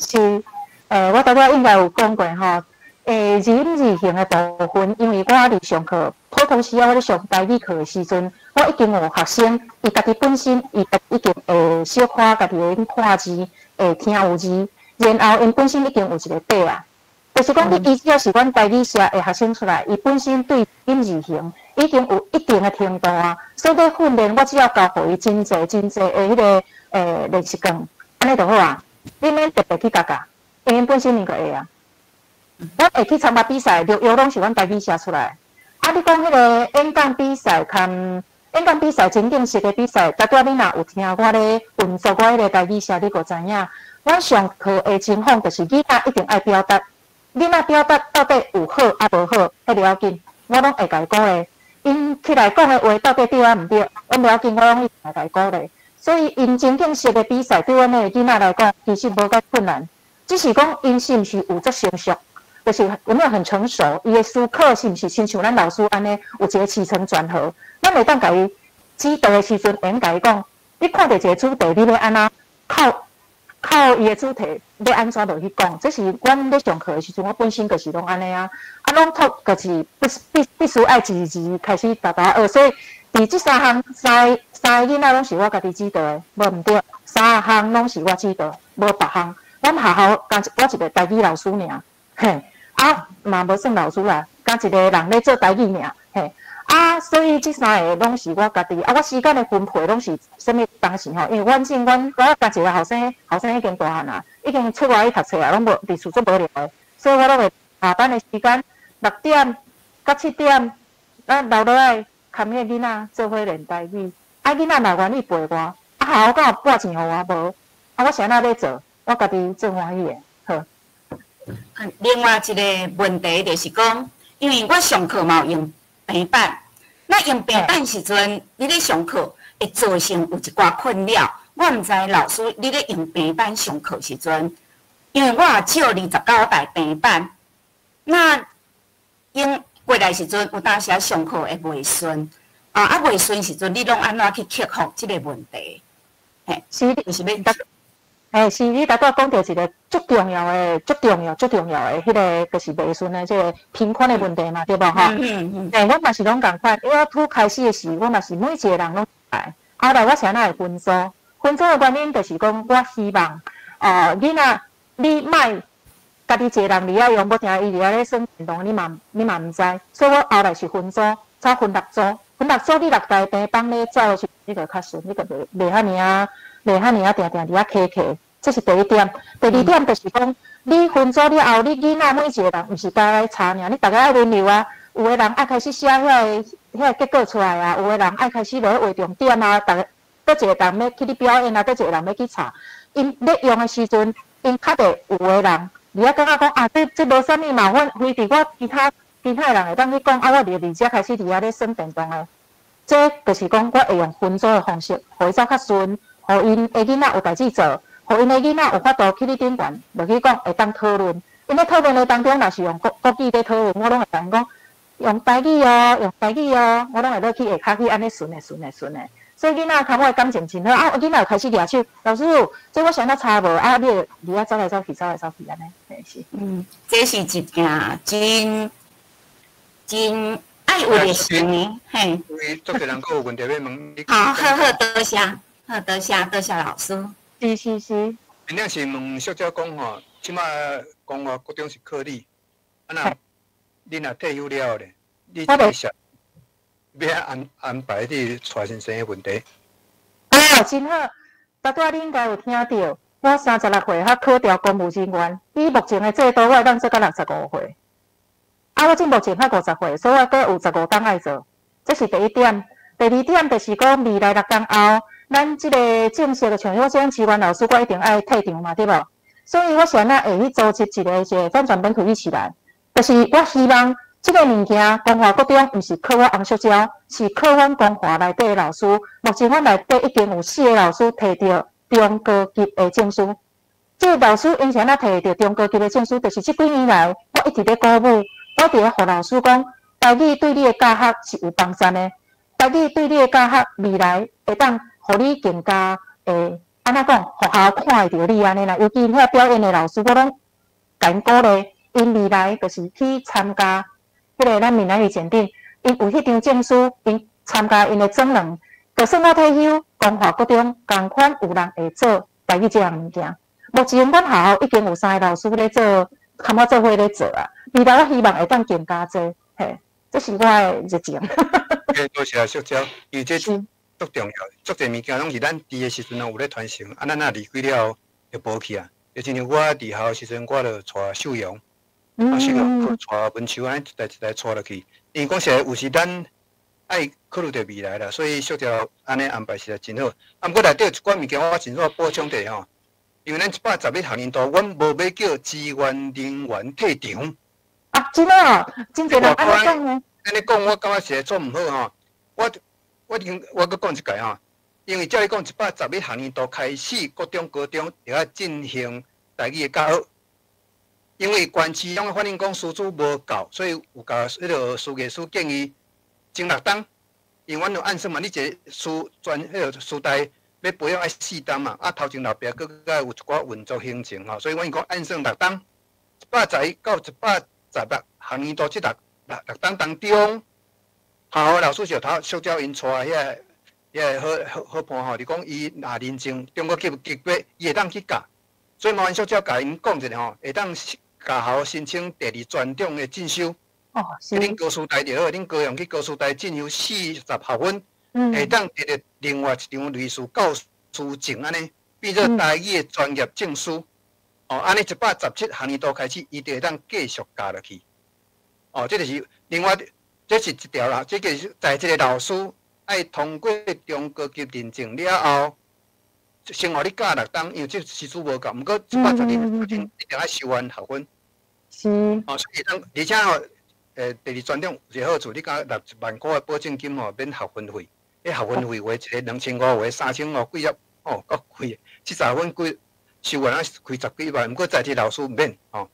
是，我大概应该有讲过吼。字音字形的部分，因为我伫上课，普通时我咧上台语课的时阵，我已经有学生，伊家己本身伊已经会小可家己会看字，会听有字，然后因本身已经有一个底啊。就是讲，你只要是阮台语社的学生出来，伊本身对音字形已经有一定的程度啊。所以咧训练，我只要教互伊真侪的迄个练习讲，安尼就好啊。你免特别去教，因为本身伊就会啊。我会去参加比赛，就拢是阮台语社出来。你讲迄个演讲比赛，演讲比赛情景式的比赛，大概你若有听我咧运作我迄个台语社，你就知影。阮上课的情况就是囡仔一定爱表达。囡仔表达到底有好啊无好，迄了紧，我拢会甲伊鼓励。因起来讲的话到底对啊毋对，我了紧，我拢一定会甲伊鼓励。所以因情景式的比赛对阮的囡仔来讲，其实无介困难。只是讲因是毋是有则成熟，就是有没有很成熟，伊的思考是毋是亲像咱老师安尼有一个起承转合，咱会当甲伊指导的时阵，会甲伊讲，你看到一个主题，你要安怎靠伊的主题要安怎落去讲，这是阮咧上课的时阵，我本身就是拢安尼啊，拢读就是必须爱一字开始逐学，所以伫即三个囡仔拢是我家己指导的，无毋对，三项拢是我指导，无别项。阮学校我一个台语老师尔，嘿，嘛无算老师啦，甲一个人咧做台语尔，嘿。所以即三个拢是我家己，我时间的分配拢是啥物当时吼，因为我甲一个后生已经大汉啦，已经出外去读册啊，拢无伫厝做无聊的，所以我拢会下班的时间6点到7点，咱留落来看迄囡仔做伙练台语，囡仔若愿意陪我，校敢有拨钱互我无？我是安怎要做？我家己做欢喜的，好。另外一个问题就是讲，因为我上课嘛有用平板。那用平板时阵，你咧上课会造成有一寡困扰。我毋知老师你咧用平板上课时阵，因为我也借29台平板，那用过来时阵有当时上课会袂顺，袂顺时阵，你拢安怎去克服即个问题？嘿，是，就是要是你拄仔讲到一个足重要的，迄个就是袂顺的，即个贫困的问题嘛，对无吼？我嘛是拢共款，因为我拄开始的时，我嘛是每一个人拢来，后来我是安怎会分组？分组的原因就是讲，我希望囡仔你莫家己一个人伫遐用，要听伊伫遐咧耍电动，你嘛毋知，所以我后来是分组，才分6组，你6台平板咧走去，你就较顺，你就袂遐尔啊。袂遐尔定伫遐客，这是第一点。第二点就是讲，你分组了后，你囡仔每一个人毋是家来查尔，你大家爱轮流啊。有的人爱开始写遐个结果出来啊，有的人爱开始落去画重点啊。大家倒一个人要去你表演啊，倒一个人要去查。因咧用的时阵，因确实有的人，而家感觉讲这无啥物嘛，非伫我其他人会当去讲我伫遮开始伫遐咧耍电动的。这就是讲，我会用分组的方式，互伊走较顺。互因的囡仔有代志做，互因的囡仔有法度去你顶悬，落去讲会当讨论。因咧讨论的当中，若是用国语咧讨论，我拢会同因讲用台语哦，我拢会落去下骹去安尼顺的。所以囡仔看我的感情真好囡仔开始举手，老师，这我想到差无你伫遐走来走去安尼，是。这是一件真爱有的事呢，嘿。因为足个人佫有问题要问你。好，多谢老师。是。真正是问小姐讲吼，即马讲话各种是课例，你若退休了咧，你接下要安排你带先生的问题。真好，大家你应该有听到，我36岁较考调公务人员，以目前的制度，我当做到65岁。我目前较50岁，所以我佫有15档爱做，这是第一点。第二点就是讲，未来6天后，咱即个正式的像我这志愿老师，我一定爱退场嘛，对无？所以我想会去组织一个翻转本土一起来，就是我希望这个物件，光华国中毋是靠我红小娇，是靠阮光华内底的老师。目前阮内底已经有4个老师摕到中高级的证书。这个老师因啥摕到中高级的证书，就是这几年来我一直咧鼓舞，我伫咧互老师讲，台语对你的教学是有帮助的。台语对你的教学未来会当，互你更加安怎讲，学校看会到你安尼啦。尤其遐表演的老师，我拢甲因鼓励，因未来就是去参加迄个咱闽南语检定，因有迄张证书，因参加因的总能，就算我退休，光华国中共款有人会做台语这项物件。目前阮学校已经有3个老师咧做，跟我做伙咧做啊。未来我希望会当更加做，嘿，这是我的热情。多谢小娇，因为这足重要，足侪物件拢是咱伫的时阵有咧传承，咱若离开了就无去啊。就亲像我伫校的时阵，我就带秀阳，秀阳带文秋安尼一代带落去。因为讲实在有时咱爱考虑到未来啦，所以小娇安尼安排实在真好。毋过内底有一寡物件我真少补充者吼，因为咱111学年度，阮无要叫志愿人员退场。真哦，真侪人安尼讲呢。安尼讲，我感觉实在做毋好吼。我搁讲一届吼，因为照你讲111学年度开始，国中、高中就要进行台语的教学，因为关市拢反映讲师资无够，所以有甲迄个师艺师建议前6档，因为阮有按算嘛，你一个师师台要培养爱4档嘛，啊头前后壁佮有一寡运作行程吼，所以阮讲按算6档，111到116学年度即6档当中，好老师就塑胶因带好伴吼，你讲伊若认证中国级别，伊会当去教，所以麻烦塑胶甲因讲一下吼，会当教校申请第2专长的进修。哦，是。恁高师大就好，恁高雄去高师大进修40学分，会当得到另外一张类似教师证安尼，变做台语的专业证书。哦，安尼117学年度开始，伊就会当继续教落去。哦，这就是另外，这是一条啦。这个是在这个老师爱通过中高级认证了后，生活你教6档，因为这时数无够，毋过112一定要修完学分。是。哦，所以当而且吼。第2专长有一个好处，你讲60万块的保证金吼，免学分费。迄学分费话一个2500，话3500几亿，哦，够贵的。70分几收完啊，开10几万，毋过在职老师毋免哦。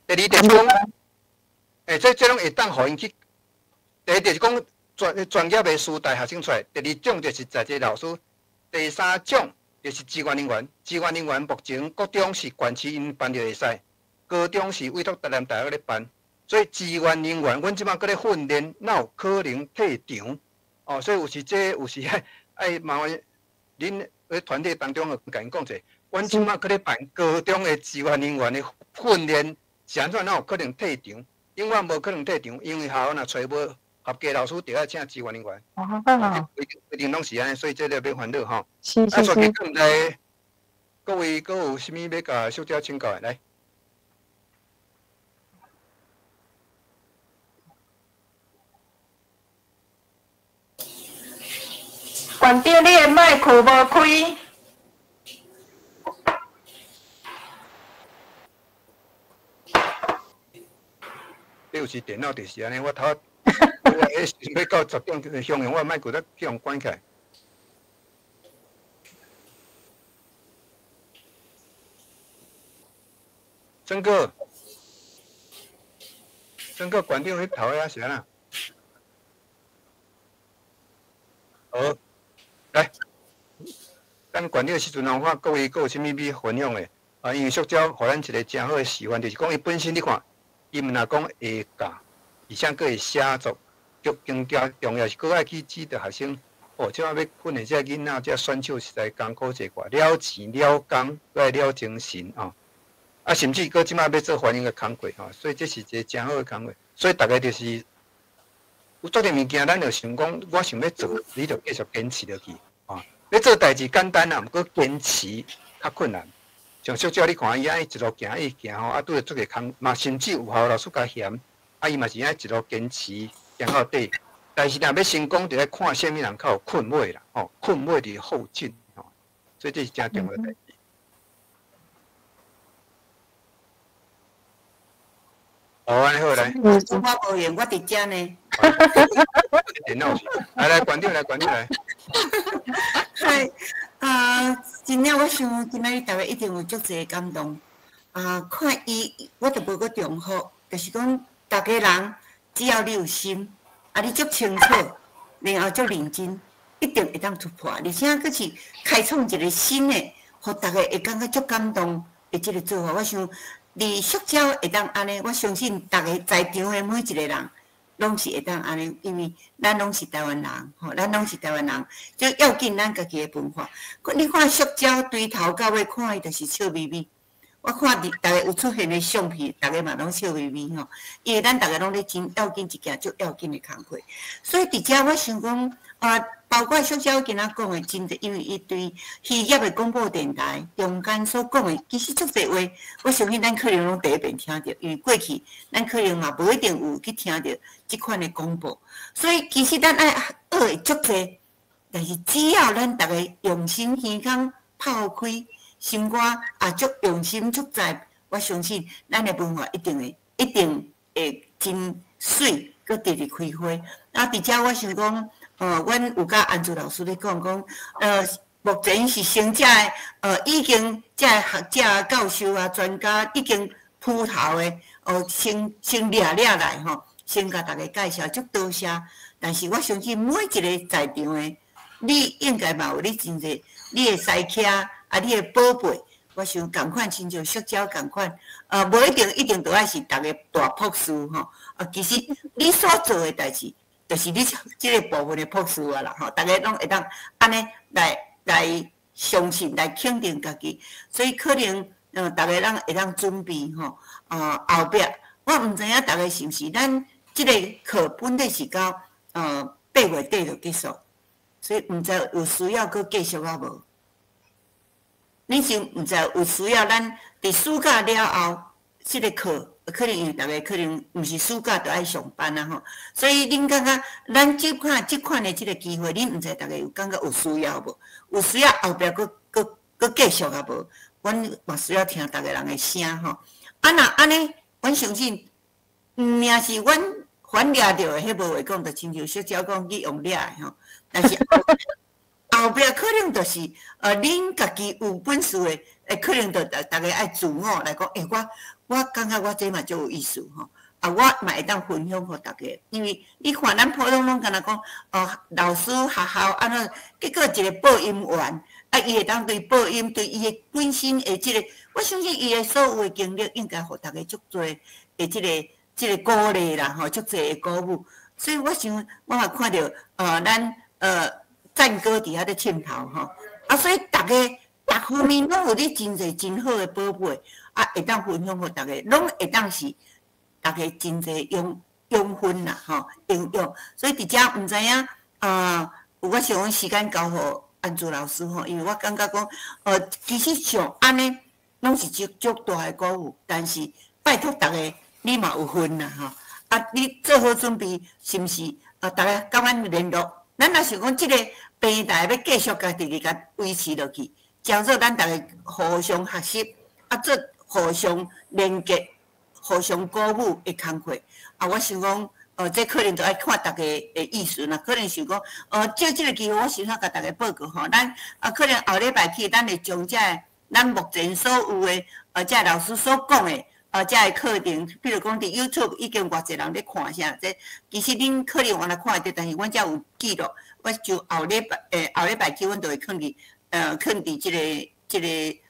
第2就是讲，这种会当互因去。第1就是讲专业的师大学生出来。第2种就是在职老师。第3种就是志愿人员。志愿人员目前国中是县市因办就会使，高中是委托台南大学咧办。所以志愿人员，阮即摆搁咧训练，哪有可能退场？哦，所以有时爱麻烦恁喺团队当中甲因讲者，阮即摆搁咧办高中的志愿人员的训练，是安怎哪有可能退场？永远无可能退场，因为校若找无合格老师，就要请志愿人员。哦，好啊。规定拢是安尼，所以这个免烦恼吼。是。所以今来各位搁有啥物要甲小姐请教的来？关掉你的麦克无开。你有时电脑就是安尼，我迄要到10点向用，我麦克才去用关起来。曾哥，关掉迄头啊，是安那？好，来，咱关掉时阵，我看各位有啥物要分享的？啊，因为塑胶互咱一个真好的示范，就是讲伊本身你看，伊毋若讲会教，而且佫会写作，更加重要是佫爱去指导学生。哦，即摆要训练这囡仔，这选手实在艰苦一寡，了钱了工，佫爱了精神哦。啊，甚至佫即摆要做翻译的工作吼，所以这是一个真好的工作。所以大家就是。有做点物件，咱就想讲，我想要做，你就继续坚持落去。啊，要做代志简单啊，毋过坚持较困难。像小鸟你看伊安尼一路行吼，啊拄着做个空嘛，甚至有效老师甲嫌，啊伊嘛是安尼一路坚持行到底。但是若要成功，就要看啥物人较有困尾啦，吼，困尾伫后劲，吼，所以这是真重要的代志。好，安尼好来。我无闲，我伫遮呢。电脑是，来关掉来。嗨，真正我想今仔日大家一定有足侪感动。看伊，我就无搁重复，就是讲，大家人只要你有心，你足清楚，然后足认真，一定会当突破。而且佫是开创一个新的，互大家会感觉足感动的即个做法。我想，离塑胶会当安尼，我相信大家在场的每一个人。拢是会当安尼，因为咱拢是台湾人，吼，咱拢是台湾人，就要紧咱家己的文化。你看塑胶堆头到尾看伊就是笑眯眯。我看伫大家有出现的相片，大家嘛拢笑眯眯吼。因为咱大家拢咧真要紧一件足要紧的工作，所以伫遮我想讲，包括塑胶今仔讲的真侪，因为伊对渔业的广播电台中间所讲的，其实足侪话，我相信咱可能拢第一遍听到，因为过去咱可能嘛无一定有去听到即款的广播，所以其实咱爱学的足侪，但是只要咱大家用心耳孔抛开。心肝足用心足在，我相信咱的文化一定会真水，佮直直开花。啊，伫遮我想讲，阮有甲安珠老师咧讲，目前是升遮的，已经遮学者、教授啊、专家已经铺头的，先掠来吼，先甲大家介绍，足多谢。但是我相信每一个在场的，你应该嘛有你真济，你的西客啊，你的宝贝，我想共款亲像塑胶共款，无一定都爱是大家大朴素吼，其实你所做的代志，就是你即个部分的朴素啊啦吼，大家拢会当安尼来相信来肯定家己，所以可能大家人会当准备吼，后壁我毋知影大家是毋是咱即个课本来是到8月底就结束，所以毋知有需要搁继续啊无？恁是毋知有需要咱伫暑假了后，即个课可能因为大家可能毋是暑假就爱上班啊吼，所以恁感觉咱即款的即个机会，恁毋知大家有感觉有需要无？有需要后壁搁继续啊无？阮嘛需要听大家人的声吼。若安尼，阮相信，命是阮反掠着的，迄无话讲，就亲像小鸟讲去用掠的吼。但是后壁可能就是恁家己有本事的，可能就大家爱自我来讲，我感觉我这嘛足有意思吼。我嘛会当分享互大家，因为你看咱普通拢敢若讲，老师学校安怎，结果一个播音员，伊会当对播音，对伊的本身的即个，我相信伊的所有的经历，应该互大家足多的即个鼓励啦，吼，足多的鼓舞。所以我想，我嘛看到咱赞歌伫遐咧凊头吼，所以逐方面拢有咧真侪真好的宝贝，会当分享互大家，拢会当是。大家真侪用分啦，吼，应用，所以伫遮毋知影，我想讲时间交互安珠老师吼，因为我感觉讲，其实像安尼，拢是足大诶鼓舞，但是拜托大家，你嘛有分啦，吼，你做好准备，是毋是？大家甲阮联络，咱若想讲即个平台要继续家己甲维持落去，叫做咱大家互相学习，做互相连接。互相鼓舞的工课，我想讲，这可能就爱看大家的意思啦。可能是讲，借这个机会，我想甲大家报告吼，咱可能后礼拜起，咱会将咱目前所有的这老师所讲的这个课程，比如讲伫 YouTube 已经偌济人咧看啥，这其实恁可能原来看得到，但是阮遮有记录，我就后礼拜起，阮就会放伫这个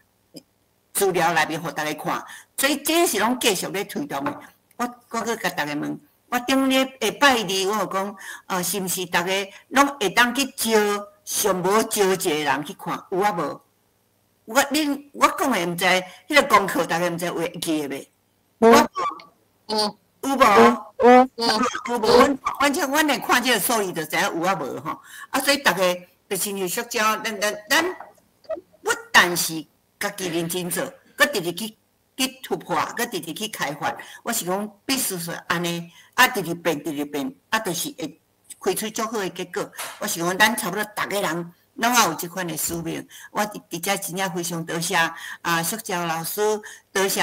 资料内面，互大家看。所以这是拢继续咧推动的。我搁甲大家问，我顶日下拜二，我有讲，是毋是大家拢会当去招上无招一个人去看，有啊无？我讲的毋知，迄个功课大家毋知会记袂？有无？阮像阮来看这个数字，就知影有啊无吼。所以大家就亲像塑胶，咱不但是家己认真做，搁直直去突破，搁直直去开发。我是讲必须是安尼，直直变，就是会开出足好的结果。我是讲咱差不多逐个人拢也有即款的使命。我伫遮真正非常多谢塑胶老师，多谢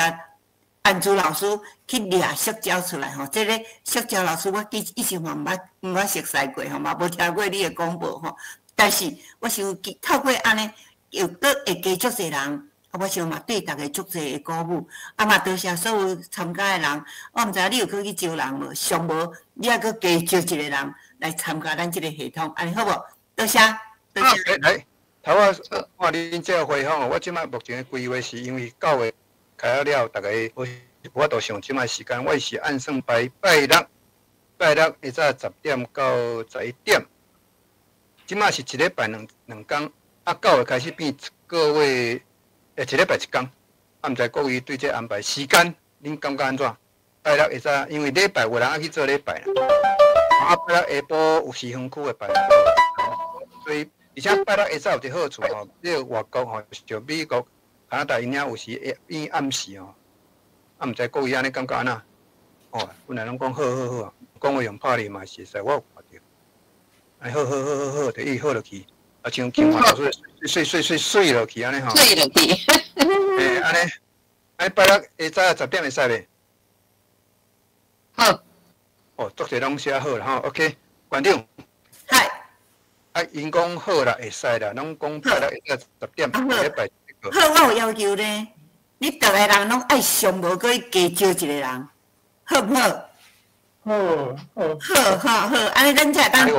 安珠老师去掠塑胶出来吼。这个塑胶老师我以前嘛毋捌熟悉过吼，嘛无听过你的广播吼。但是我想透过安尼，又搁会加足侪人。我想嘛，对大家足侪的鼓舞，嘛多谢所有参加的人。我毋知影你有去招人无？上无你也搁加招一个人来参加咱即个系统，安尼好无？多谢。来，头我看恁这个会吼，我即摆目前的规划是因为9月开了，大家我都想即摆时间，我是按算拜六下早10点到11点，即摆是一礼拜两天，9月开始变各位。一礼拜一天，毋知各位对这安排时间，恁感觉安怎？拜六下早，因为礼拜有人爱去做礼拜啦，拜六下晡有4分区的拜六，所以而且拜六下早有一个好处吼，这个外国吼，就美国、加拿大因遐有时变暗时吼，毋知各位安尼感觉安怎？本来拢讲好，讲话用拍哩嘛是使，我有看着，好，就伊好落去。像青蛙老师水落去安尼吼，水落去。安尼拜六下早10点会使袂？好。作者拢写好了吼 ，OK， 馆长。嗨。因讲好啦，会使啦，拢讲拜六下早10点，礼拜。好，我有要求呢。你逐个人拢爱上无过去加招一个人，好不好？好，安尼咱才当愈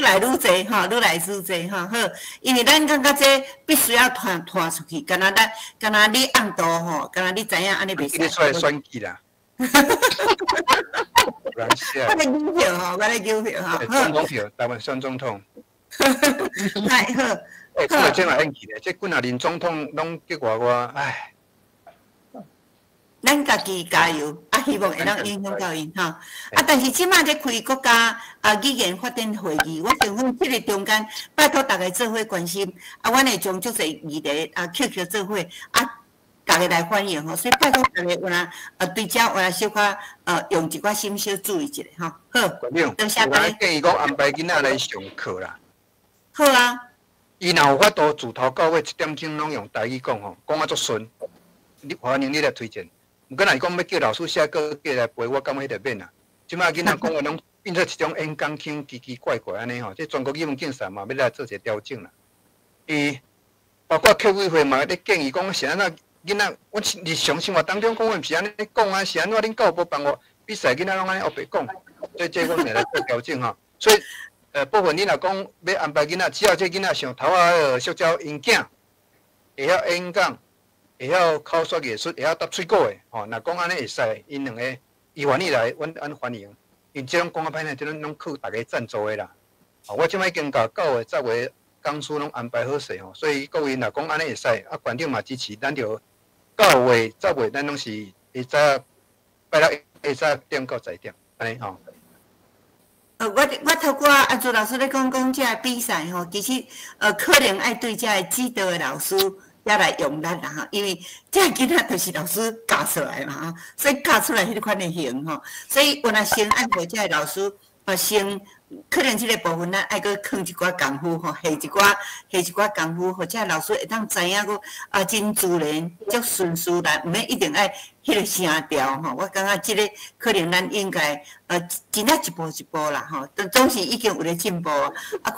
来愈济吼，愈来愈济吼，好，因为咱感觉这必须要传出去，敢若你按度吼，敢若你知影安尼袂使。你出来选举啦。我咧邮票吼，我咧邮票吼。总统票，台湾选总统。太好。这这嘛演技咧，这几啊任总统拢结果我，唉。咱家己加油，希望会当影响到因吼。但是即马咧开国家语言发展会议，我想讲即个中间，拜托大家做伙关心，阮会将足侪议题扣做伙，大家来反映吼。所以拜托大家有哪对遮有哪小可用一寡心小注意一下吼。好，多谢大家。建议讲安排囡仔来上课啦。好啊。伊若有法度自头到尾1点钟拢用台语讲吼，讲啊足顺，你欢迎你来推荐。毋过若是讲要叫老师写个过来陪我，感觉迄个免啊。即摆囡仔讲话拢变做一种演讲腔奇奇怪怪安尼吼，即全国语文竞赛嘛要来做一个调整啦。包括客委会嘛咧建议讲是安怎囡仔，我日常生活当中讲话毋是安尼讲啊，是安怎恁教育部办我比赛囡仔拢安尼学白讲，所以这我们来做调整吼。所以部分你若讲要安排囡仔，只要这囡仔上头塑胶因囝，会晓演讲。会晓口说艺术，会晓搭喙鼓的，吼，若讲安尼会使，因两个伊愿意来，阮欢迎。因即种讲啊歹呢，即种拢靠大家赞助的啦。我即摆已经甲9月、10月讲师拢安排好势吼，所以各位若讲安尼会使，馆长嘛支持，咱就9月、10月咱拢是会早拜六下早点到10点，安尼吼。我透过朱老师咧讲遮比赛吼，其实可能爱对遮个指导的老师。也来用咱啦哈，因为这囡仔就是老师教出来嘛哈，所以教出来迄款的型吼，所以我若先按照这老师先可能这个部分咱爱搁放一寡功夫吼，下一寡功夫，或者老师会当知影个真自然，足顺序来，毋免一定爱迄个声调吼。我感觉这个可能咱应该真正一步一步啦吼，总是已经有咧进步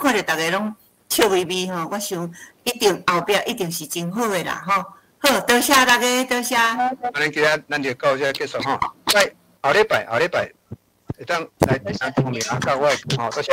看着大家拢。笑眯眯吼，我想一定后壁一定是真好诶啦吼。好，多谢大家，多谢。安尼今日咱就到这结束吼。来，后礼拜会当来第3方面教我吼，多谢。